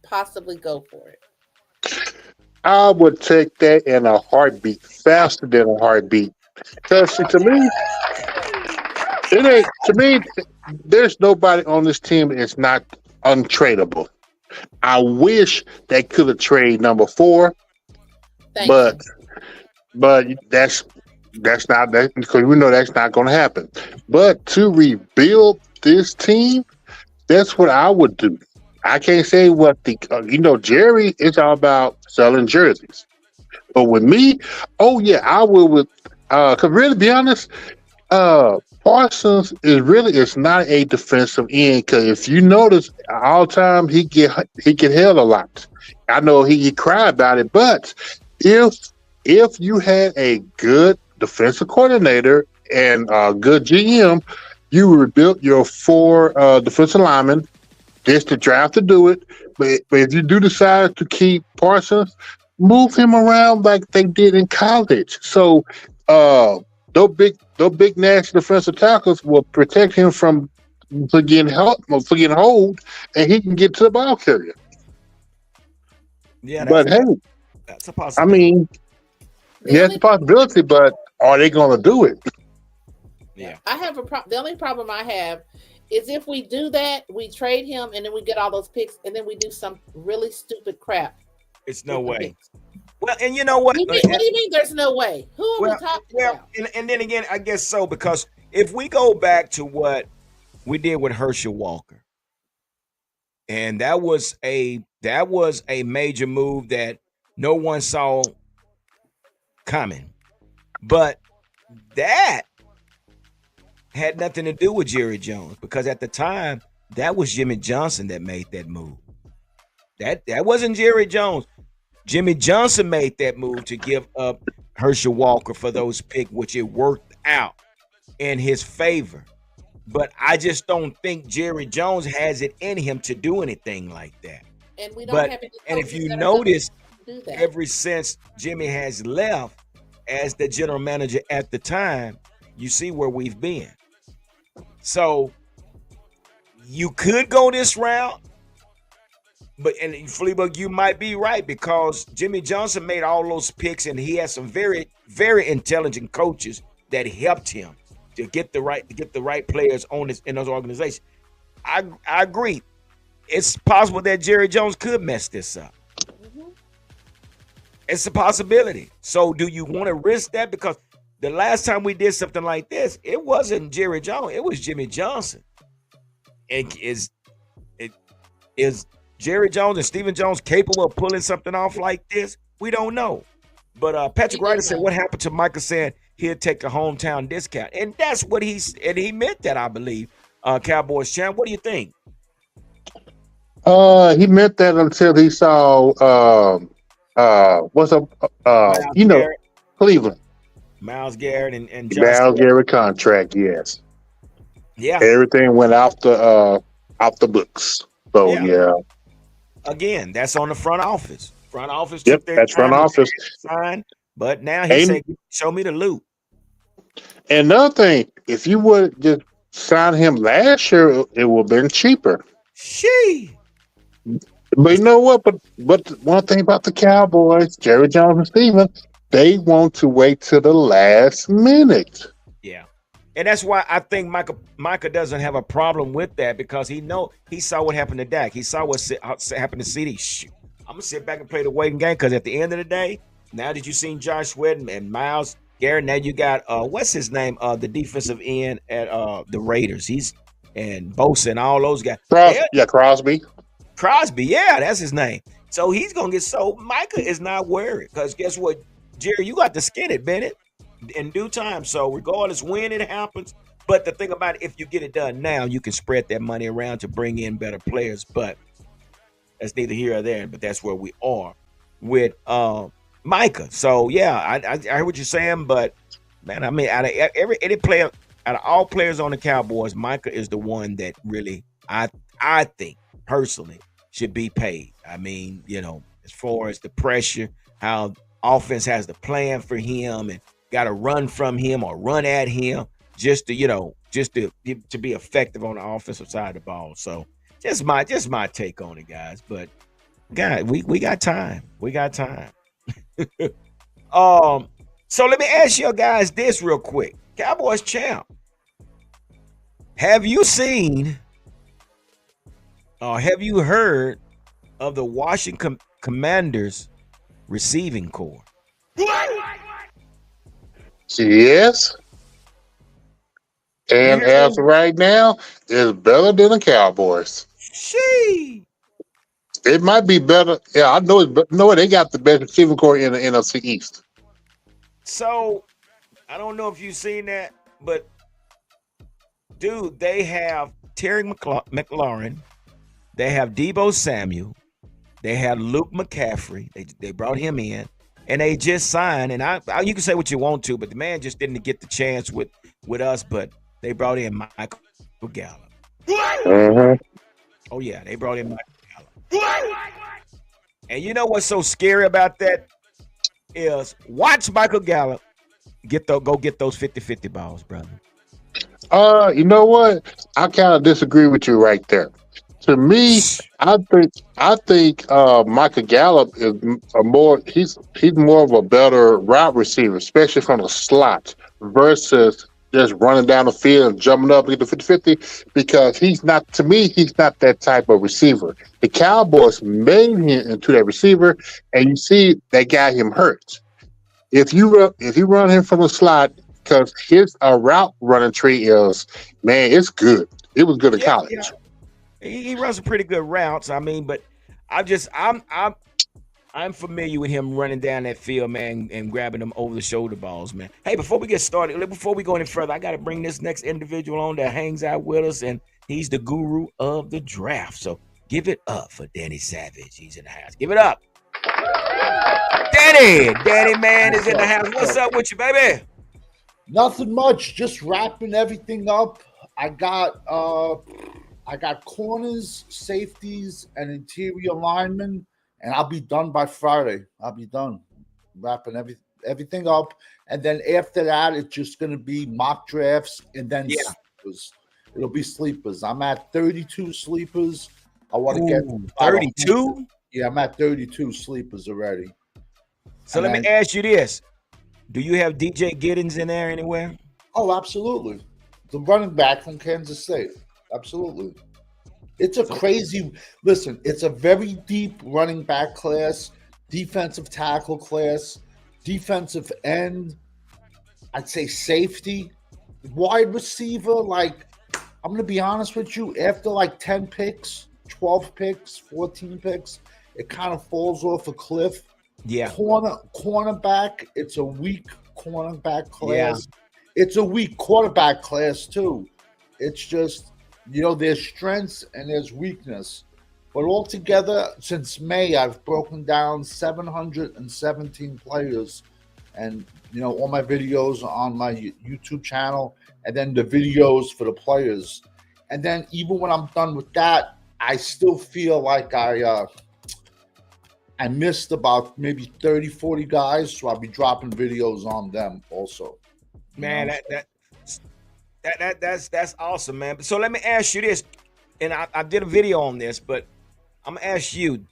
possibly go for it. I would take that in a heartbeat, faster than a heartbeat. Because to me, it ain't. To me, there's nobody on this team that's not untradeable. I wish they could have traded number 4, Thank but you. but that's not that because we know that's not going to happen. But to rebuild this team, that's what I would do. I can't say what Jerry is all about selling jerseys, but with me, oh yeah, I will. With cause really, to be honest, Parsons is not a defensive end. Because if you notice, all the time he get held a lot. I know he cry about it, but if you had a good defensive coordinator and a good GM, you would rebuild your 4 defensive linemen. This the draft to do it, but if you do decide to keep Parsons, move him around like they did in college. So, those big nasty defensive tackles will protect him from getting hold, and he can get to the ball carrier. Yeah, But hey, that's a I possibility. mean, The yeah, it's only a possibility, but are they going to do it? Yeah. I have the only problem I have is if we do that, we trade him and then we get all those picks and then we do some really stupid crap It's no with the way. picks. Well, and you know what? What do you mean there's no way? Who are we Well, talking well, about? and then again, I guess so because if we go back to what we did with Herschel Walker, and that was a major move that no one saw coming, but that had nothing to do with Jerry Jones because at the time that was Jimmy Johnson that made that move. That wasn't Jerry Jones. Jimmy Johnson made that move to give up Herschel Walker for those picks, which it worked out in his favor. But I just don't think Jerry Jones has it in him to do anything like that. And we don't But have any and if coaches you that are going notice, to do that. ever since Jimmy has left as the general manager at the time, you see where we've been. So you could go this route, but and Fleabug, you might be right because Jimmy Johnson made all those picks, and he had some very, very intelligent coaches that helped him to get the right players on this in those organizations. I agree. It's possible that Jerry Jones could mess this up. Mhm. It's a possibility. So do you want to risk that? Because the last time we did something like this, it wasn't Jerry Jones, it was Jimmy Johnson. And is Jerry Jones and Stephen Jones capable of pulling something off like this? We don't know. But We Patrick do Ryder said, know. "What happened to Michael saying he'll take a hometown discount?" And that's what he meant that, I believe. Cowboys champ. What do you think? He meant that until he saw what's up Miles Garrett, Cleveland. Miles Garrett, and Josh. Miles Garrett contract, yes. Yeah, Everything went off the books. So yeah. yeah. Again, that's on the front office. Front office Yep, took their that's front time to office. sign, but now he And said, "Show me the loot." another thing, if you would just sign him last year, it would have been cheaper. She. But you know what? But one thing about the Cowboys, Jerry Jones and Steven, they want to wait till the last minute. Yeah. And that's why I think Micah doesn't have a problem with that because he saw what happened to Dak. He saw what happened to CD. Shoot, I'm gonna sit back and play the waiting game because at the end of the day, now that you've seen Josh Sweat and Miles Garrett, now you got what's his name? The defensive end at the Raiders. He's and Bosa and all those guys. Crosby. Crosby, yeah, that's his name. So he's gonna get sold. Micah is not worried because guess what, Jerry, you got to skin it, Bennett, in due time. So regardless when it happens, But the thing about it, if you get it done now, you can spread that money around to bring in better players. But that's neither here or there. But that's where we are with Micah. So yeah, I heard what you're saying, but man, I mean, out of any player, out of all players on the Cowboys, Micah is the one that really I think personally should be paid. I mean, as far as the pressure, how offense has the plan for him and got to run from him or run at him just to be effective on the offensive side of the ball. So just my take on it, guys. But God, we got time. We got time. So let me ask you guys this real quick. Cowboys champ. Have you seen or have you heard of the Washington Commanders receiving corps? Yes. And as of right now, it's better than the Cowboys. She. It might be better. Yeah, I know it. But no, they got the best receiving core in the NFC East. So I don't know if you've seen that, but dude, they have Terry McLaurin, they have Deebo Samuel, they have Luke McCaffrey. They brought him in, and they just signed. And I you can say what you want to, but the man just didn't get the chance with us. But they brought in Michael Gallup. Mm-hmm. Oh yeah, they brought in Michael Gallup. And you know what's so scary about that is watch Michael Gallup go get those 50-50 balls, brother. You know what? I kind of disagree with you right there. To me, I think Michael Gallup is he's more of a better route receiver, especially from the slot, versus just running down the field and jumping up to get the 50-50, because he's not that type of receiver. The Cowboys made him into that receiver, and you see they got him hurt. If you run him from the slot, because his route running tree is, man, it's good. It was good in college. Yeah. He runs some pretty good routes. I mean, but I'm familiar with him running down that field, man, and grabbing them over the shoulder balls, man. Hey, before we get started, before we go any further, I got to bring this next individual on that hangs out with us, and he's the guru of the draft. So give it up for Danny Savage. He's in the house. Give it up. Danny man is in the house. What's up with you, baby? Nothing much. Just wrapping everything up. I got corners, safeties, and interior linemen, and I'll be done by Friday. I'll be done wrapping everything up, and then after that, it's just going to be mock drafts, and then sleepers. It'll be sleepers. I'm at 32 sleepers. I want to get 32. Yeah, I'm at 32 sleepers already. So let me ask you this: do you have DJ Giddens in there anywhere? Oh, absolutely. The running back from Kansas State. Absolutely. It's a crazy – listen, it's a very deep running back class, defensive tackle class, defensive end, I'd say safety, wide receiver. Like, I'm going to be honest with you, after like 10 picks, 12 picks, 14 picks, it kind of falls off a cliff. Yeah. Cornerback, it's a weak cornerback class. Yeah. It's a weak quarterback class too. It's just, there's strengths and there's weakness. But altogether, since May, I've broken down 717 players. And, all my videos are on my YouTube channel, and then the videos for the players. And then even when I'm done with that, I still feel like I missed about maybe 30, 40 guys, so I'll be dropping videos on them also. Man, that's awesome, man. So let me ask you this, and I did a video on this, but I'm gonna ask you: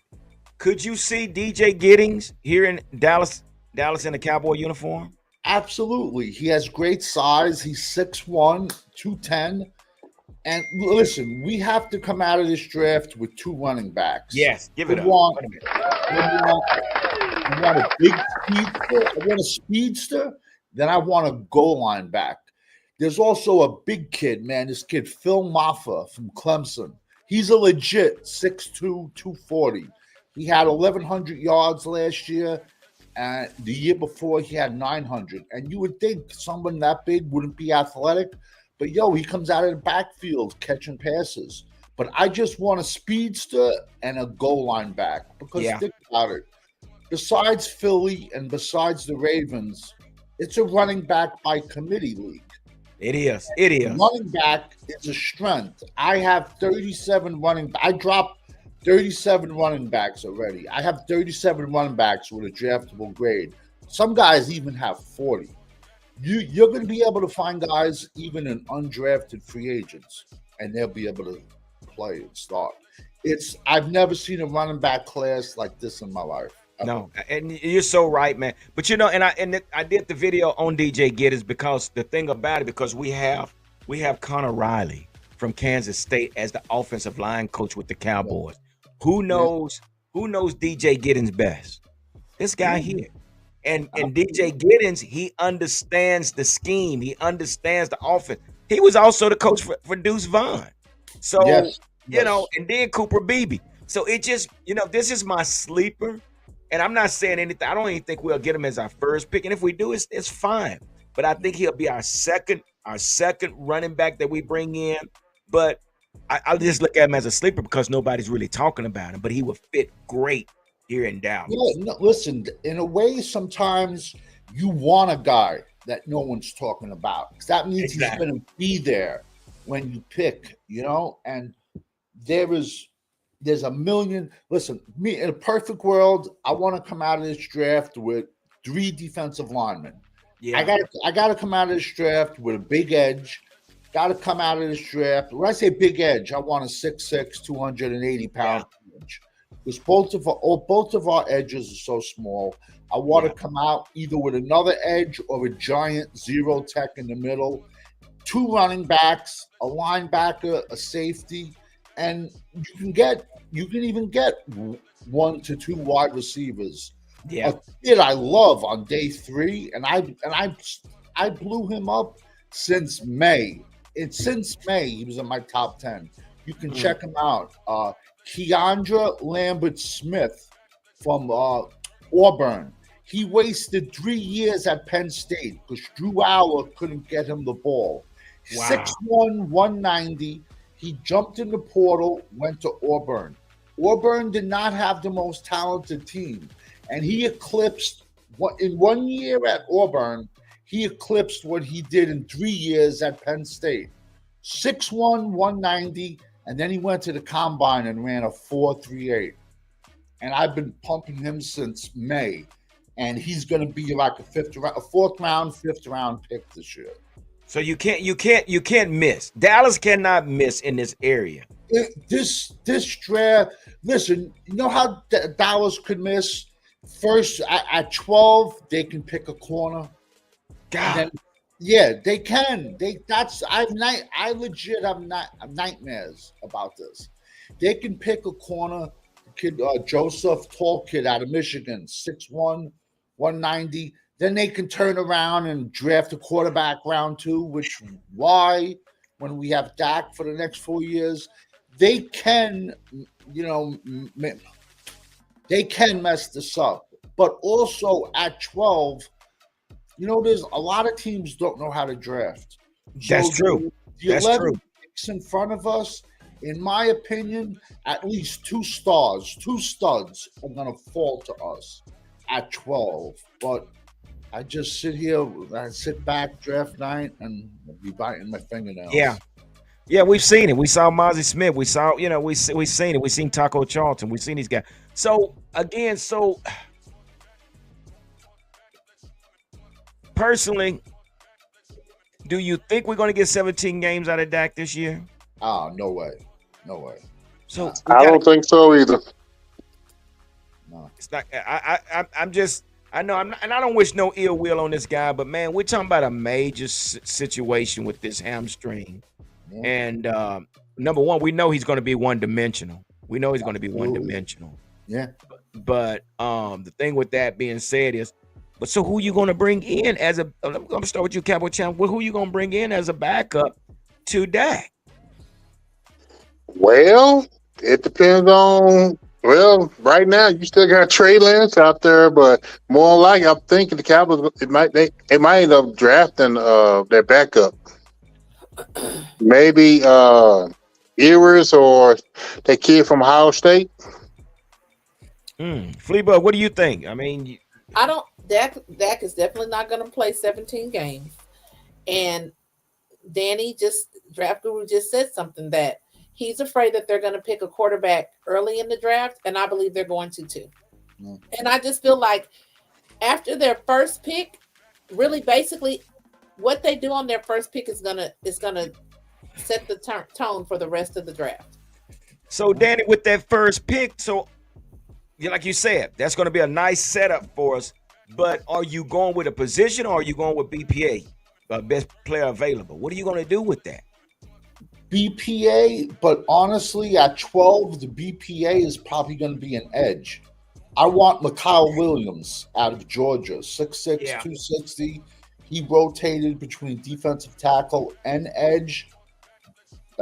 could you see DJ Giddens here in Dallas in a Cowboy uniform? Absolutely. He has great size. He's 6'1", 210. And listen, we have to come out of this draft with two running backs. Yes, give it up. I want a big speedster. I want a speedster. Then I want a goal line back. There's also a big kid, man. This kid, Phil Maffa from Clemson. He's a legit 6'2", 240. He had 1,100 yards last year. And the year before, he had 900. And you would think someone that big wouldn't be athletic, But he comes out of the backfield catching passes. But I just want a speedster and a goal line back because Yeah. think about it. Besides Philly and besides the Ravens, it's a running back by committee league. It is. It is. Running back is a strength. I have 37 running. I dropped 37 running backs already. I have 37 running backs with a draftable grade. Some guys even have 40. You're going to be able to find guys even in undrafted free agents, and they'll be able to play and start. I've never seen a running back class like this in my life. No, and you're so right, man. But I did the video on DJ Giddens because the thing about it, because we have Connor Riley from Kansas State as the offensive line coach with the Cowboys. Who knows DJ Giddens best? This guy here. And DJ Giddens, he understands the scheme. He understands the offense. He was also the coach for Deuce Vaughn. So, and then Cooper Beebe. So it just, this is my sleeper. And I'm not saying anything. I don't even think we'll get him as our first pick. And if we do, it's fine. But I think he'll be our second running back that we bring in. But I'll just look at him as a sleeper because nobody's really talking about him. But he would fit great here in Dallas. Yeah, no, listen, in a way, sometimes you want a guy that no one's talking about. Because that means he's going to be there when you pick, and there's a million. Listen, me in a perfect world, I want to come out of this draft with 3 defensive linemen. Yeah, I got to come out of this draft with a big edge. Got to come out of this draft. When I say big edge, I want a 6'6", 280-pound edge. Because both of our edges are so small. I want to come out either with another edge or a giant zero tech in the middle. 2 running backs, a linebacker, a safety. And you can even get 1 to 2 wide receivers. Yeah, a kid I love on day 3, and I blew him up since May. Since May, he was in my top 10. You can check him out. Keandra Lambert-Smith from Auburn. He wasted 3 years at Penn State because Drew Allar couldn't get him the ball. Wow. 6'1", 190. He jumped in the portal, went to Auburn. Auburn did not have the most talented team. And he eclipsed, in 1 year at Auburn, he eclipsed what he did in 3 years at Penn State. 6'1", 190, and then he went to the combine and ran a 4.38. And I've been pumping him since May. And he's going to be like a 4th round, 5th round pick this year. So you can't miss. Dallas cannot miss in this area. This draft, listen, you know how Dallas could miss? First, at 12, they can pick a corner. God. Then, yeah, they can. I legit have nightmares about this. They can pick a corner. Kid Joseph, tall kid out of Michigan, 6'1", 190. Then they can turn around and draft a quarterback round 2, which why, when we have Dak for the next 4 years, they can, they can mess this up. But also at 12, there's a lot of teams don't know how to draft. That's true. The 11 picks in front of us, in my opinion, at least 2 studs are going to fall to us at 12. But I just sit back draft night and be biting my fingernails. Yeah, we've seen it. We saw Mozzie Smith. We saw, we've seen it. We've seen Taco Charlton. We've seen these guys. So again, personally, do you think we're going to get 17 games out of Dak this year? Oh, no way. So I don't think so either. No, it's not. I know I'm not, and I don't wish no ill will on this guy, but man, we're talking about a major situation with this hamstring. Yeah. And number one, we know he's going to be one-dimensional. Yeah. But the thing with that being said is, but so who you going to bring in as a? I'm going to start with you, Cowboy Champ. Who you going to bring in as a backup to Dak? Well, it depends on. Well, right now you still got Trey Lance out there, but more like I'm thinking the Cowboys it might end up drafting their backup. Maybe Ewers or that kid from Ohio State. Fleabug, what do you think? I mean, I don't. Dak is definitely not going to play 17 games, and Danny just draft guru just said something that he's afraid that they're going to pick a quarterback early in the draft, and I believe they're going to too. And I just feel like after their first pick, really basically what they do on their first pick is gonna set the tone for the rest of the draft. so Danny, with that first pick, so like you said, that's going to be a nice setup for us. But are you going with a position or are you going with BPA, best player available? What are you going to do with that? BPA, but honestly, at 12, the BPA is probably going to be an edge. I want Mikal Williams out of Georgia, 6'6", Yeah. 260. He rotated between defensive tackle and edge.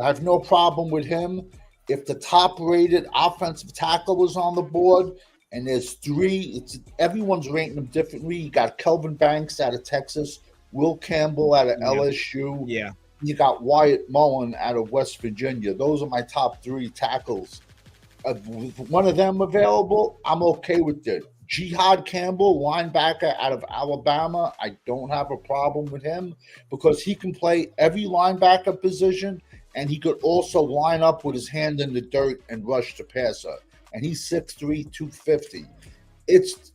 I have no problem with him. If the top-rated offensive tackle was on the board, and there's three, everyone's rating them differently. You got Kelvin Banks out of Texas, Will Campbell out of LSU. Yeah. You got Wyatt Mullen out of West Virginia. Those are my top three tackles. With one of them available, I'm okay with it. Jihad Campbell, linebacker out of Alabama, I don't have a problem with him because he can play every linebacker position, and he could also line up with his hand in the dirt and rush the passer. And he's 6'3", 250. It's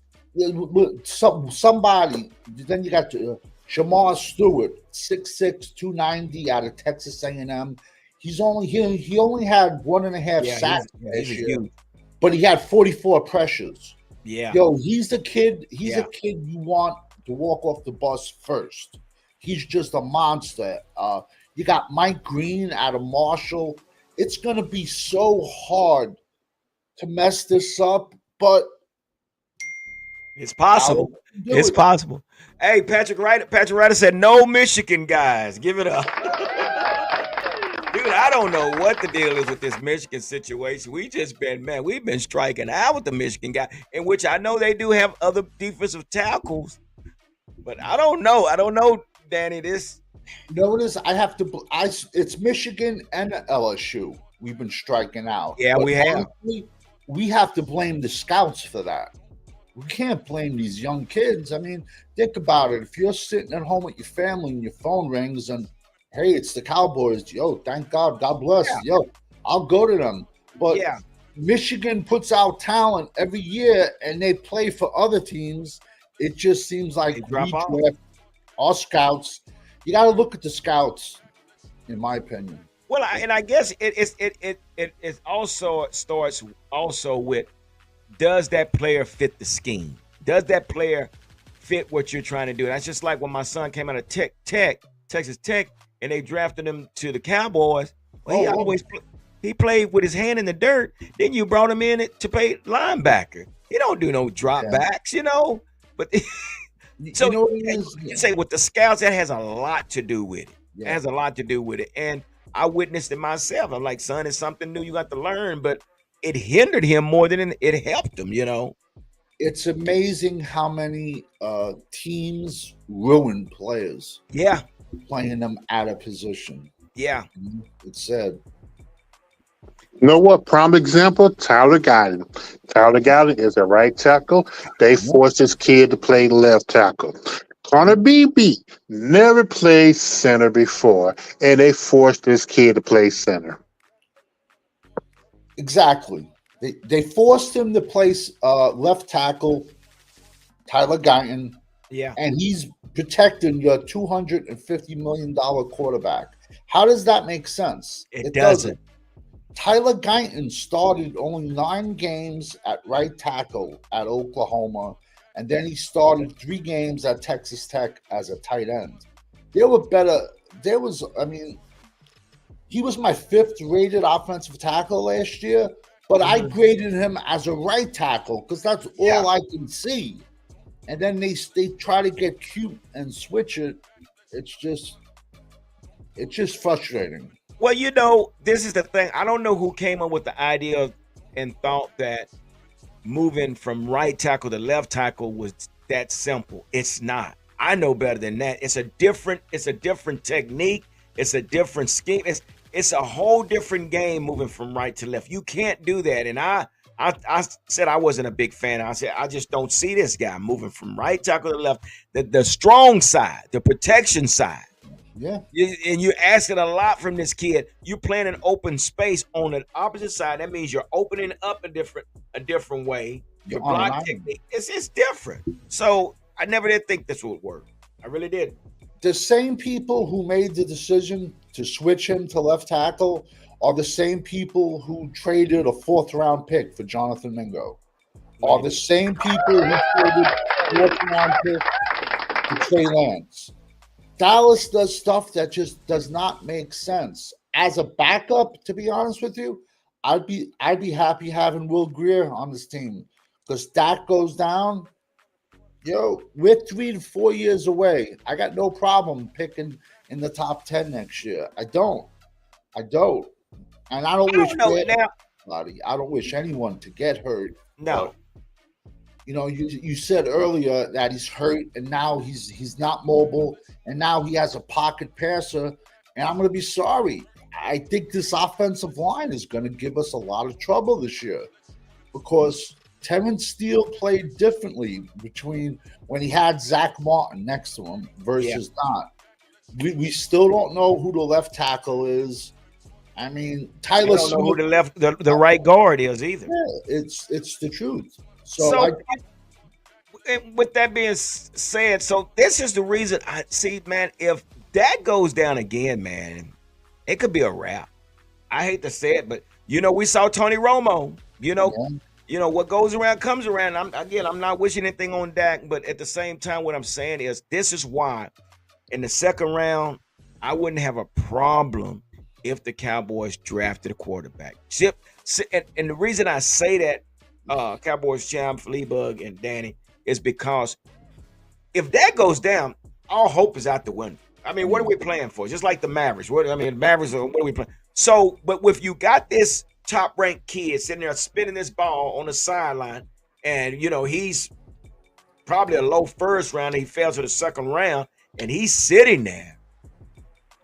somebody. Then you got Shamar Stewart, 6'6", 290 out of Texas A&M. He only had 1.5 sacks this year, but he had 44 pressures. Yeah. Yo, he's the kid. He's a kid you want to walk off the bus first. He's just a monster. You got Mike Green out of Marshall. It's going to be so hard to mess this up, but it's possible. It's possible. Hey, Patrick Ryder said no Michigan guys. Give it up. Dude, I don't know what the deal is with this Michigan situation. We've been striking out with the Michigan guy, in which I know they do have other defensive tackles, but I don't know, Danny. Notice it's Michigan and LSU. We've been striking out. Yeah, but we have. honestly, we have to blame the scouts for that. We can't blame these young kids. I mean, think about it. If you're sitting at home with your family and your phone rings and, hey, it's the Cowboys. Yo, thank God. God bless. Yeah. Yo, I'll go to them. But Michigan puts out talent every year and they play for other teams. It just seems like we draft our scouts. You got to look at the scouts, in my opinion. Well, I guess it also starts also with, does that player fit the scheme? Does that player fit what you're trying to do? That's just like when my son came out of Texas Tech, and they drafted him to the Cowboys. Well, he played with his hand in the dirt. Then you brought him in to play linebacker. He don't do no drop backs, But so you know what it is? You say with the scouts, that has a lot to do with it. Yeah. It has a lot to do with it. And I witnessed it myself. I'm like, son, it's something new you got to learn, but it hindered him more than it helped him, It's amazing how many teams ruin players. Yeah. Playing them out of position. Yeah. It's sad. You know what? Prime example, Tyler Guyton. Tyler Guyton is a right tackle. They forced this kid to play left tackle. Connor Beebe never played center before, and they forced this kid to play center. Exactly. They forced him to play left tackle, Tyler Guyton. Yeah. And he's protecting your $250 million quarterback. How does that make sense? It doesn't. Tyler Guyton started only 9 games at right tackle at Oklahoma, and then he started 3 games at Texas Tech as a tight end. He was my 5th rated offensive tackle last year, but I graded him as a right tackle because that's all I can see. And then they try to get cute and switch it. It's just frustrating. Well, this is the thing. I don't know who came up with the idea and thought that moving from right tackle to left tackle was that simple. It's not. I know better than that. It's a different technique. It's a different scheme. It's a whole different game moving from right to left. You can't do that. And I said I wasn't a big fan. I said I just don't see this guy moving from right tackle to left. The strong side, the protection side. Yeah. And you're asking a lot from this kid. You're playing an open space on the opposite side. That means you're opening up a different way. Your block technique. It's different. So I never did think this would work. I really did. The same people who made the decision to switch him to left tackle are the same people who traded a 4th-round pick for Jonathan Mingo. Are the same people who traded a 4th-round pick to Trey Lance. Dallas does stuff that just does not make sense. As a backup, to be honest with you, I'd be happy having Will Grier on this team, because Dak goes down. We're 3 to 4 years away. I got no problem picking in the top 10 next year. I don't. And I don't wish anyone to get hurt. No. But, you said earlier that he's hurt, and now he's not mobile, and now he has a pocket passer. And I'm going to be sorry. I think this offensive line is going to give us a lot of trouble this year, because Terrence Steele played differently between when he had Zach Martin next to him versus not. We still don't know who the left tackle is. I mean, Tyler Smith. Don't know who the right guard is either. Yeah, it's the truth. So with that being said, so this is the reason I see, man. If that goes down again, man, it could be a wrap. I hate to say it, but we saw Tony Romo. What goes around comes around. I'm not wishing anything on Dak, but at the same time, what I'm saying is this is why in the second round, I wouldn't have a problem if the Cowboys drafted a quarterback. And the reason I say that, Cowboys champ, Fleabug, and Danny, is because if that goes down, all hope is out the window. I mean, what are we playing for? Just like the Mavericks. Mavericks, what are we playing? So, but if you got this top-ranked kid sitting there spinning this ball on the sideline, and he's probably a low first round, he fell to the second round, and he's sitting there.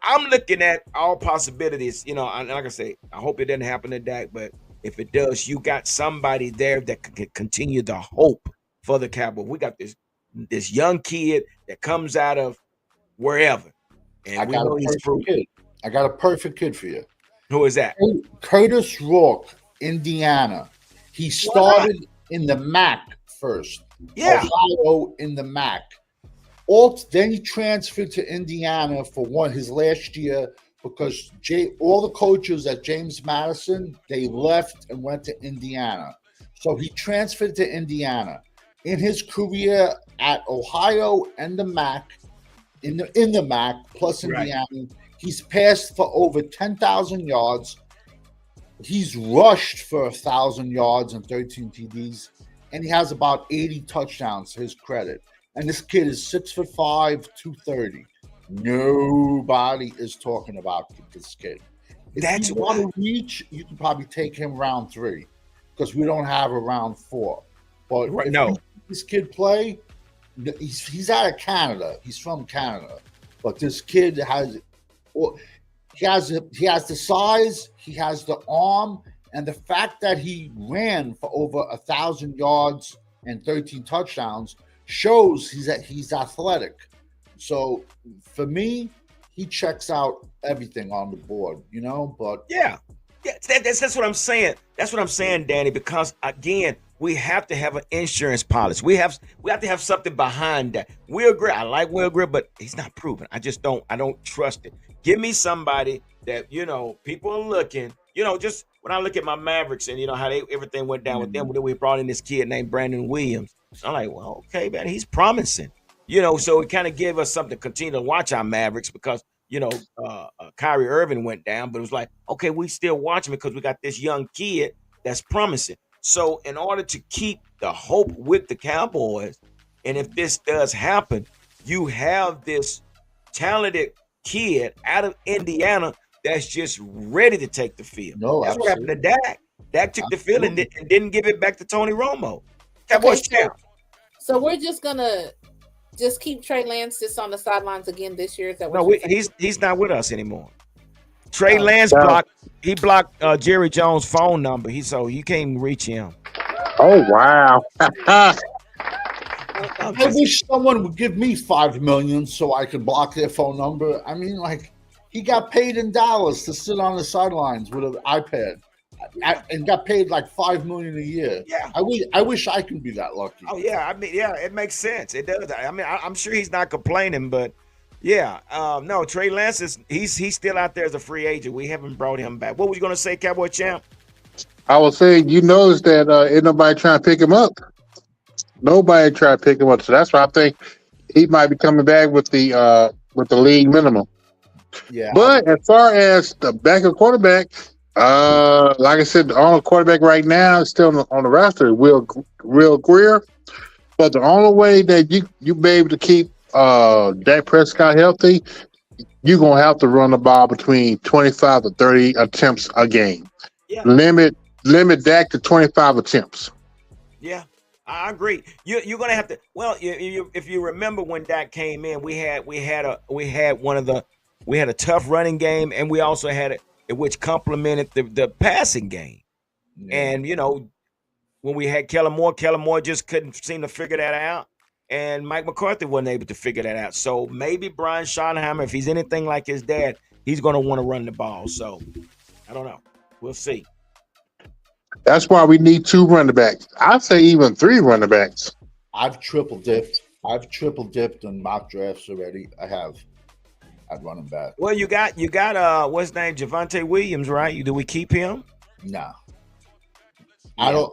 I'm looking at all possibilities. And like I say, I hope it doesn't happen to Dak, but if it does, you got somebody there that can continue the hope for the Cowboys. We got this young kid that comes out of wherever, and I got a perfect kid for you. Who is that? Curtis Rourke, Indiana. He started in the MAC first. Yeah. Ohio in the MAC. Then he transferred to Indiana for his last year, because all the coaches at James Madison, they left and went to Indiana. So he transferred to Indiana. In his career at Ohio and the MAC, in the MAC plus Indiana, he's passed for over 10,000 yards. He's rushed for 1,000 yards and 13 TDs, and he has about 80 touchdowns to his credit. And this kid is 6'5", 230. Nobody is talking about this kid. If you want to reach, you can probably take him round 3, because we don't have a round 4. But this kid play, he's out of Canada. He's from Canada, but this kid has the size, he has the arm, and the fact that he ran for over 1,000 yards and 13 touchdowns shows he's athletic. So for me, he checks out everything on the board, But that's what I'm saying. That's what I'm saying, Danny. Because again, we have to have an insurance policy. We have to have something behind that. Will Grier, I like Will Grier, but he's not proven. I don't trust it. Give me somebody that people are looking. Just when I look at my Mavericks and how everything went down with them, when we brought in this kid named Brandon Williams. I'm like, well, okay, man, he's promising. So it kind of gave us something to continue to watch our Mavericks, because Kyrie Irving went down, but it was like, okay, we still watching because we got this young kid that's promising. So in order to keep the hope with the Cowboys, and if this does happen, you have this talented kid out of Indiana that's just ready to take the field. That's what happened to Dak. Dak took the field and didn't give it back to Tony Romo. Cowboys champ. So we're just gonna just keep Trey Lance just on the sidelines again this year? Is that what No, you're saying? he's not with us anymore. Trey Oh, Lance Now, blocked Jerry Jones' phone number. So you can't reach him. oh wow. I'm I just wish someone would give me $5 million so I could block their phone number. I mean, like, he got paid in dollars to sit on the sidelines with an iPad, and got paid like $5 million a year. yeah. I wish I could be that lucky. Oh yeah. I mean, yeah, it makes sense. It does. I mean, I'm sure he's not complaining, but yeah. No, Trey Lance he's still out there as a free agent. We haven't brought him back. What was you gonna say, Cowboy Champ? I was saying, you notice that ain't nobody trying to pick him up. Nobody tried to pick him up, so that's why I think he might be coming back with the league minimum. Yeah, But as far as the backup quarterback, like I said, the only quarterback right now is still on the roster is Will Greer. But the only way that you be able to keep Dak Prescott healthy, you're gonna have to run the ball between 25 to 30 attempts a game. Yeah. Limit Dak to 25 attempts. Yeah, I agree. You're gonna have to. Well, if you remember when Dak came in, we had a tough running game, and we also had it which complemented the passing game. And when we had Kellen Moore just couldn't seem to figure that out, and Mike McCarthy wasn't able to figure that out. So maybe Brian Schottenheimer, if he's anything like his dad, he's gonna want to run the ball. So I don't know. We'll see. That's why we need 2 running backs. I'd say even 3 running backs. I've triple dipped in mock drafts already. I have. I'd run him back. Well, you got what's his name, Javonte Williams, right? Do we keep him? Nah. I don't.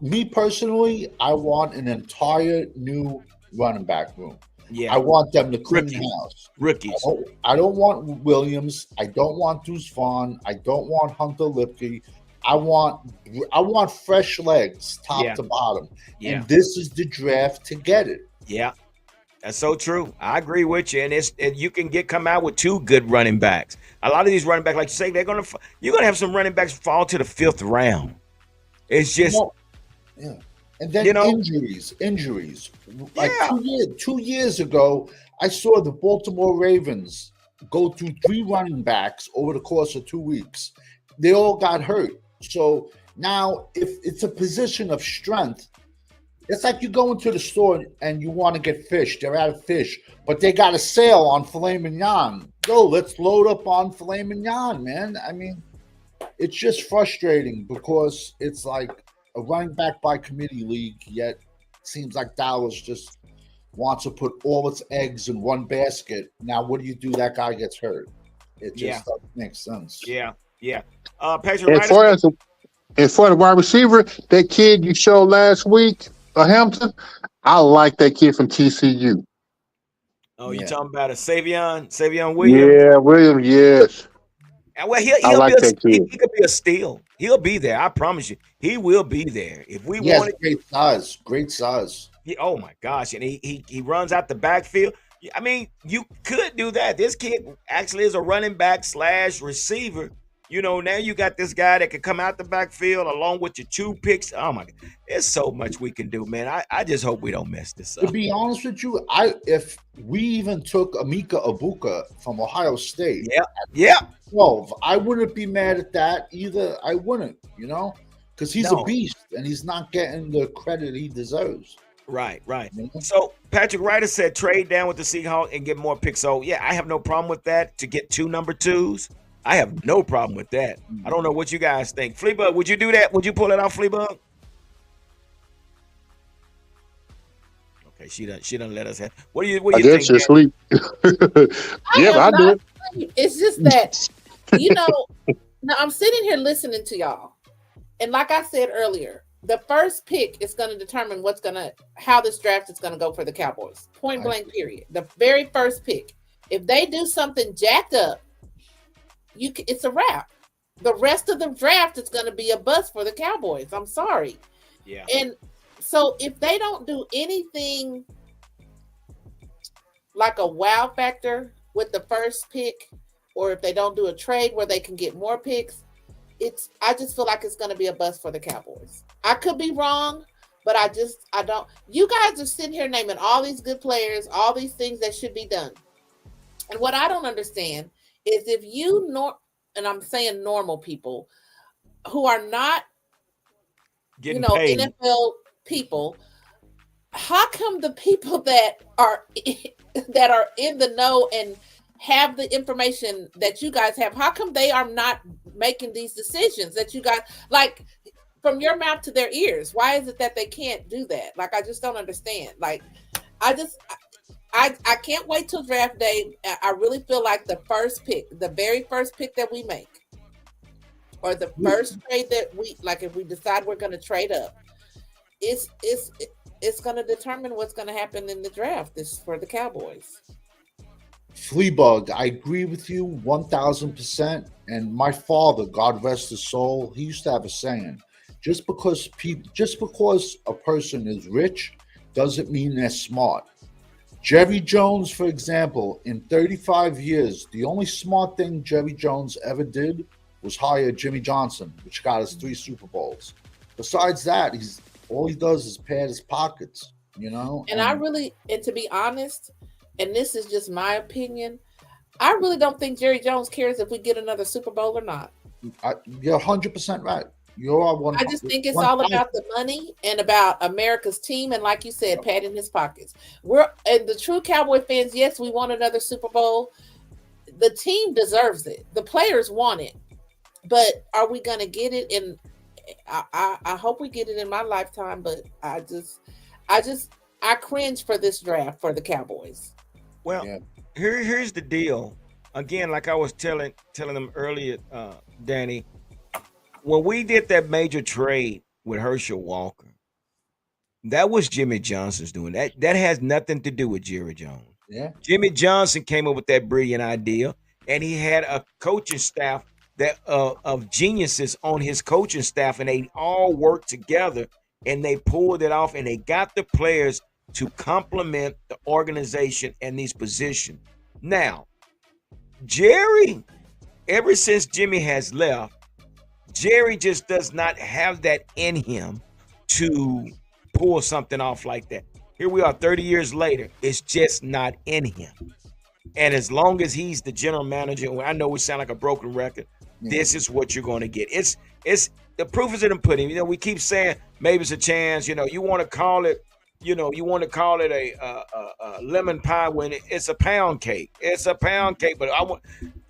Me personally, I want an entire new running back room. Yeah, I want them to clean the house. rookies. I don't want Williams. I don't want Deuce Vaughn. I don't want Hunter Lipke. I want fresh legs, top to bottom. Yeah. And this is the draft to get it. Yeah, that's so true. I agree with you. And you can come out with 2 good running backs. A lot of these running backs, like you say, you're gonna have some running backs fall to the 5th round. It's just yeah. And then injuries. Like Yeah. 2 years ago, I saw the Baltimore Ravens go through 3 running backs over the course of 2 weeks. They all got hurt. So now, if it's a position of strength, it's like you go into the store and you want to get fish. They're out of fish, but they got a sale on filet mignon. Go, let's load up on filet mignon, man. I mean, it's just frustrating because it's like a running back by committee league, yet it seems like Dallas just wants to put all its eggs in one basket. Now, what do you do? That guy gets hurt. It just doesn't make sense. Yeah. Patrick As far Ryder, as for the wide receiver, that kid you showed last week, Hampton, I like that kid from TCU. oh, you talking about Savion Williams? Yeah, Williams, yes. Well, I like that he kid. could be a steal. He'll be there. I promise you. He will be there. If we Yes, want it. great size. Oh my gosh. And he runs out the backfield. I mean, you could do that. This kid actually is a running back / receiver. Now you got this guy that can come out the backfield along with your 2 picks. Oh my God. There's so much we can do, man. I just hope we don't mess this To up. be honest with you, if we even took Emeka Ibuka from Ohio State Yeah. 12, I wouldn't be mad at that either. I wouldn't, because he's No. a beast and he's not getting the credit he deserves. Right. Mhm. So Patrick Ryder said trade down with the Seahawks and get more picks. So yeah, I have no problem with that to get 2 number 2s. I have no problem with that. I don't know what you guys think. Fleabug, would you do that? Would you pull it off, Fleabug? Okay, she done let us have. What do you I think? guess you're asleep. Yeah, I do it. It's just that, now I'm sitting here listening to y'all. And like I said earlier, the first pick is going to determine how this draft is going to go for the Cowboys. Point blank, period. The very first pick. If they do something jacked up, it's a wrap. The rest of the draft is going to be a bust for the Cowboys. I'm sorry. Yeah. And so if they don't do anything like a wow factor with the first pick, or if they don't do a trade where they can get more picks, I just feel like it's going to be a bust for the Cowboys. I could be wrong, but I don't. You guys are sitting here naming all these good players, all these things that should be done. And what I don't understand is if and I'm saying normal people who are not, Getting paid. NFL people, how come the people that are that are in the know and have the information that you guys have, how come they are not making these decisions that you guys like from your mouth to their ears? Why is it that they can't do that? Like, I just don't understand. Like, I just I can't wait till draft day. I really feel like the first pick, the very first pick that we make, or the first trade that we like, if we decide we're going to trade up, it's going to determine what's going to happen in the draft. This for the Cowboys. Fleabug, I agree with you 1,000%. And my father, God rest his soul, he used to have a saying: just because a person is rich doesn't mean they're smart. Jerry Jones, for example, in 35 years, the only smart thing Jerry Jones ever did was hire Jimmy Johnson, which got us 3 Super Bowls. Besides that, all he does is pad his pockets, And to be honest, and this is just my opinion, I really don't think Jerry Jones cares if we get another Super Bowl or not. You're 100% right. I just think it's all about the money and about America's team, and like you said, padding his pockets. And the true Cowboy fans, yes, we want another Super Bowl. The team deserves it. The players want it. But are we going to get it? And I hope we get it in my lifetime, but I cringe for this draft for the Cowboys. Well, here's the deal. Again, like I was telling them earlier, Danny, when we did that major trade with Herschel Walker, that was Jimmy Johnson's doing. That has nothing to do with Jerry Jones. Yeah. Jimmy Johnson came up with that brilliant idea, and he had a coaching staff that of geniuses on his coaching staff, and they all worked together, and they pulled it off, and they got the players to complement the organization and these positions. Now, Jerry, ever since Jimmy has left, Jerry just does not have that in him to pull something off like that. Here we are 30 years later. It's just not in him. And as long as he's the general manager, I know we sound like a broken record, this is what you're going to get. It's the proof is in the pudding. We keep saying maybe it's a chance. You want to call it, a lemon pie when it's a pound cake. It's a pound cake. But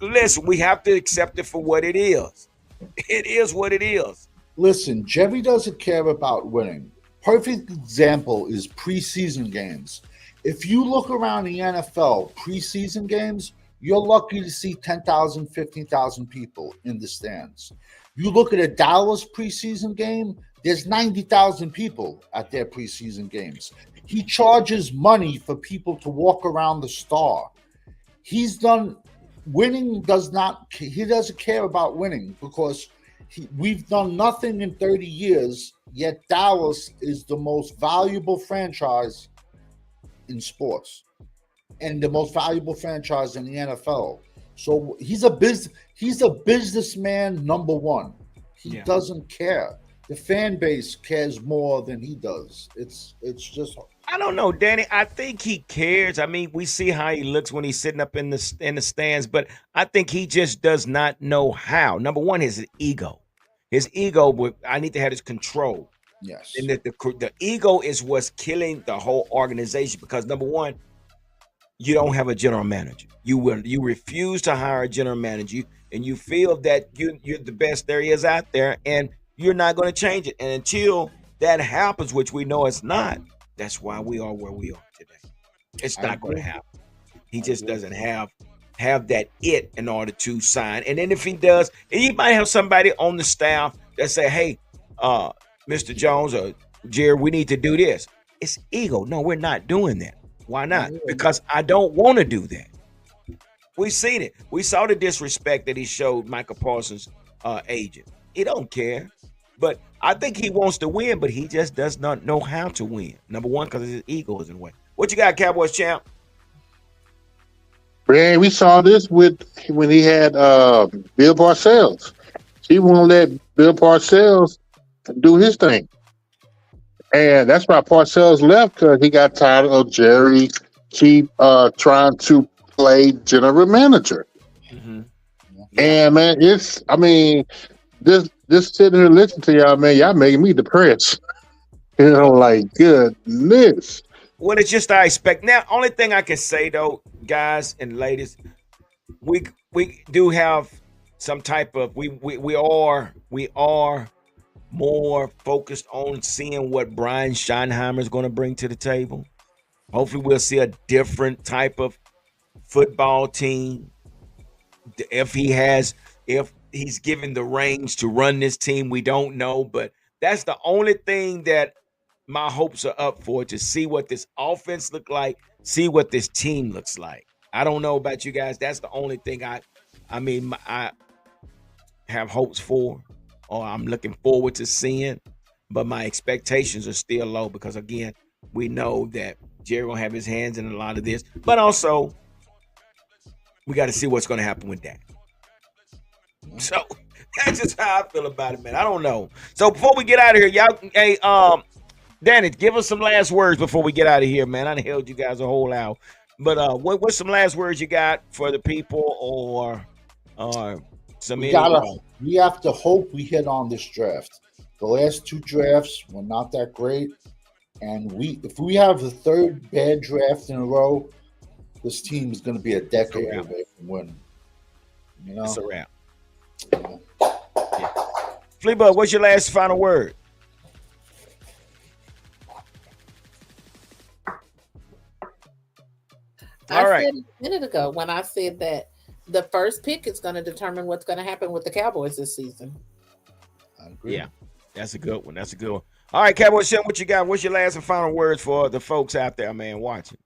listen, we have to accept it for what it is. It is what it is. Listen, Jerry doesn't care about winning. Perfect example is preseason games. If you look around the NFL preseason games, you're lucky to see 10,000, 15,000 people in the stands. You look at a Dallas preseason game, there's 90,000 people at their preseason games. He charges money for people to walk around the Star. Winning he doesn't care about winning because we've done nothing in 30 years, yet Dallas is the most valuable franchise in sports and the most valuable franchise in the NFL. So he's a businessman number one. He doesn't care. The fan base cares more than he does. It's just, I don't know, Danny. I think he cares. I mean, we see how he looks when he's sitting up in the stands, but I think he just does not know how. Number one, his ego. I need to have his control. yes. And the ego is what's killing the whole organization because number one, you don't have a general manager. You refuse to hire a general manager, and you feel that you're the best there is out there, and you're not going to change it. And until that happens, which we know it's not, that's why we are where we are today. It's not going to happen. He just doesn't have that it in order to sign. And then if he does, he might have somebody on the staff that say, hey, Mr. Jones or Jerry, we need to do this. It's ego. No, we're not doing that. Why not? Because I don't want to do that. We've seen it. We saw the disrespect that he showed Michael Parsons' agent. He don't care. But I think he wants to win, but he just does not know how to win. Number one, because his ego is in the way. What you got, Cowboys champ? Man, we saw this when he had Bill Parcells. He won't let Bill Parcells do his thing. And that's why Parcells left because he got tired of Jerry keep trying to play general manager. Mm-hmm. Yeah. And man, I mean, this sitting here listening to y'all, man, y'all making me depressed. Like goodness. Well, it's just I expect. Now, only thing I can say though, guys and ladies, we do have some type of we are more focused on seeing what Brian Schottenheimer is going to bring to the table. Hopefully, we'll see a different type of football team. If he's given the reins to run this team, we don't know. But that's the only thing that my hopes are up for, to see what this offense look like, see what this team looks like. I don't know about you guys. That's the only thing I have hopes for, or I'm looking forward to seeing. But my expectations are still low because, again, we know that Jerry will have his hands in a lot of this. But also, we got to see what's going to happen with that. So that's just how I feel about it, man. I don't know. So before we get out of here, y'all, hey, Danny, give us some last words before we get out of here, man. I done held you guys a whole hour. But what's some last words you got for the people, or some? We have to hope we hit on this draft. The last two drafts were not that great, and if we have the third bad draft in a row, this team is going to be a decade away from winning. You know, it's a wrap. Yeah. Fleabug, what's your last final word? I said a minute ago when I said that the first pick is going to determine what's going to happen with the Cowboys this season. I agree. Yeah, that's a good one. That's a good one. All right, Cowboys, what you got? What's your last and final words for the folks out there, man, watching?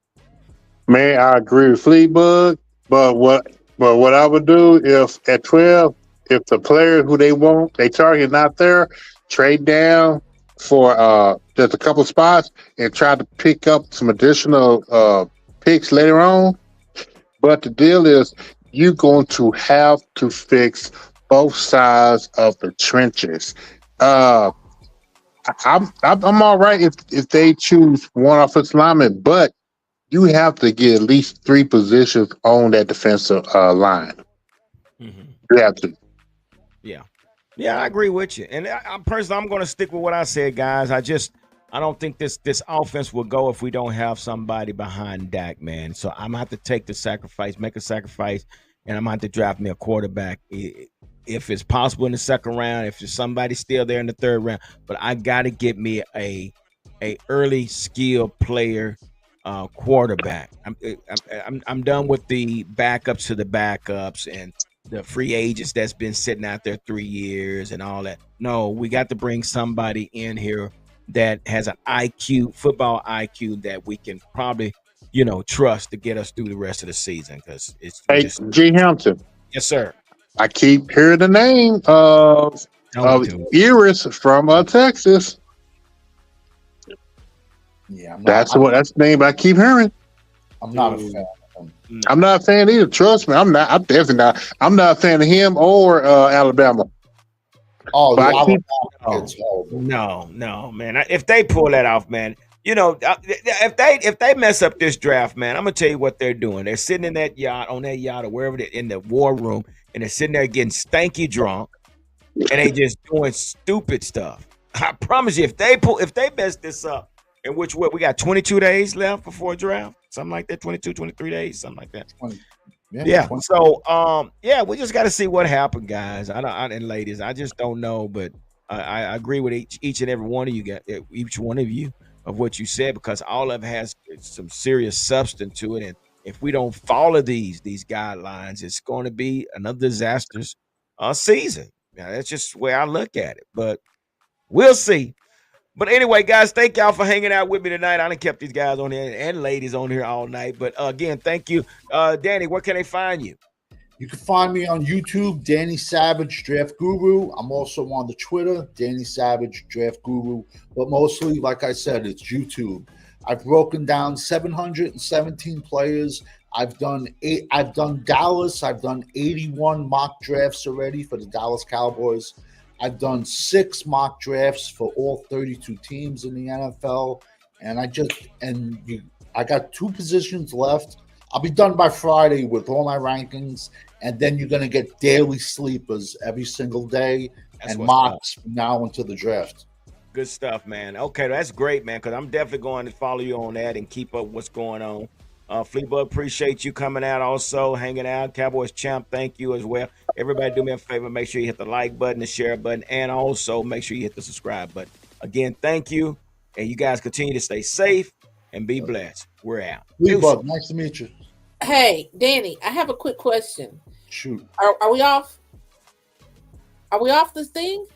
Man, I agree with Fleabug, but what I would do if at 12, if the player who they want, they target not there, trade down for just a couple spots and try to pick up some additional picks later on. But the deal is, you're going to have to fix both sides of the trenches. I'm all right if they choose one offensive lineman, but you have to get at least 3 positions on that defensive line. Mm-hmm. You have to. Yeah, I agree with you. And I'm going to stick with what I said, guys. I don't think this offense will go if we don't have somebody behind Dak, man. So I'm going to have to take the sacrifice, make a sacrifice, and I'm going to have to draft me a quarterback if it's possible in the second round, if there's somebody still there in the third round. But I got to get me a early skilled player quarterback. I'm done with the backups to the backups and the free agents that's been sitting out there 3 years and all that. No, we got to bring somebody in here that has an football IQ that we can probably, trust to get us through the rest of the season. Because it's G. Hampton. Yes, sir. I keep hearing the name of Iris from Texas. Yeah, that's the name I keep hearing. I'm not a fan. I'm not a fan either. Trust me, I'm not. I'm definitely not. I'm not a fan of him or Alabama. Oh, no, man. If they pull that off, man, if they mess up this draft, man, I'm gonna tell you what they're doing. They're sitting in that yacht, or wherever they're in the war room, and they're sitting there getting stanky drunk, and they just doing stupid stuff. I promise you, if they mess this up, in which we got 22 days left before draft, something like that, 22, 23 days, something like that. 20. Yeah. So, we just got to see what happened, guys. And ladies, I just don't know, but I agree with each and every one of you, each one of you, of what you said, because all of it has some serious substance to it. And if we don't follow these guidelines, it's going to be another disastrous season. Yeah, that's just the way I look at it. But we'll see. But anyway, guys, thank y'all for hanging out with me tonight. I done kept these guys on here and ladies on here all night. But again, thank you. Danny, where can they find you? You can find me on YouTube, Danny Savage Draft Guru. I'm also on the Twitter, Danny Savage Draft Guru. But mostly, like I said, it's YouTube. I've broken down 717 players. I've done Dallas. I've done 81 mock drafts already for the Dallas Cowboys. I've done 6 mock drafts for all 32 teams in the NFL, and I got 2 positions left. I'll be done by Friday with all my rankings, and then you're going to get daily sleepers every single day That's and what's up. mocks from now until the draft. Good stuff, man. Okay, that's great, man, because I'm definitely going to follow you on that and keep up what's going on. Fleetwood, appreciate you coming out also, hanging out. Cowboys champ, thank you as well. Everybody do me a favor, make sure you hit the like button, the share button, and also make sure you hit the subscribe button. Again, thank you, and you guys continue to stay safe and be blessed. We're out. Fleetwood, nice to meet you. Hey, Danny, I have a quick question. Shoot. Are we off? Are we off this thing?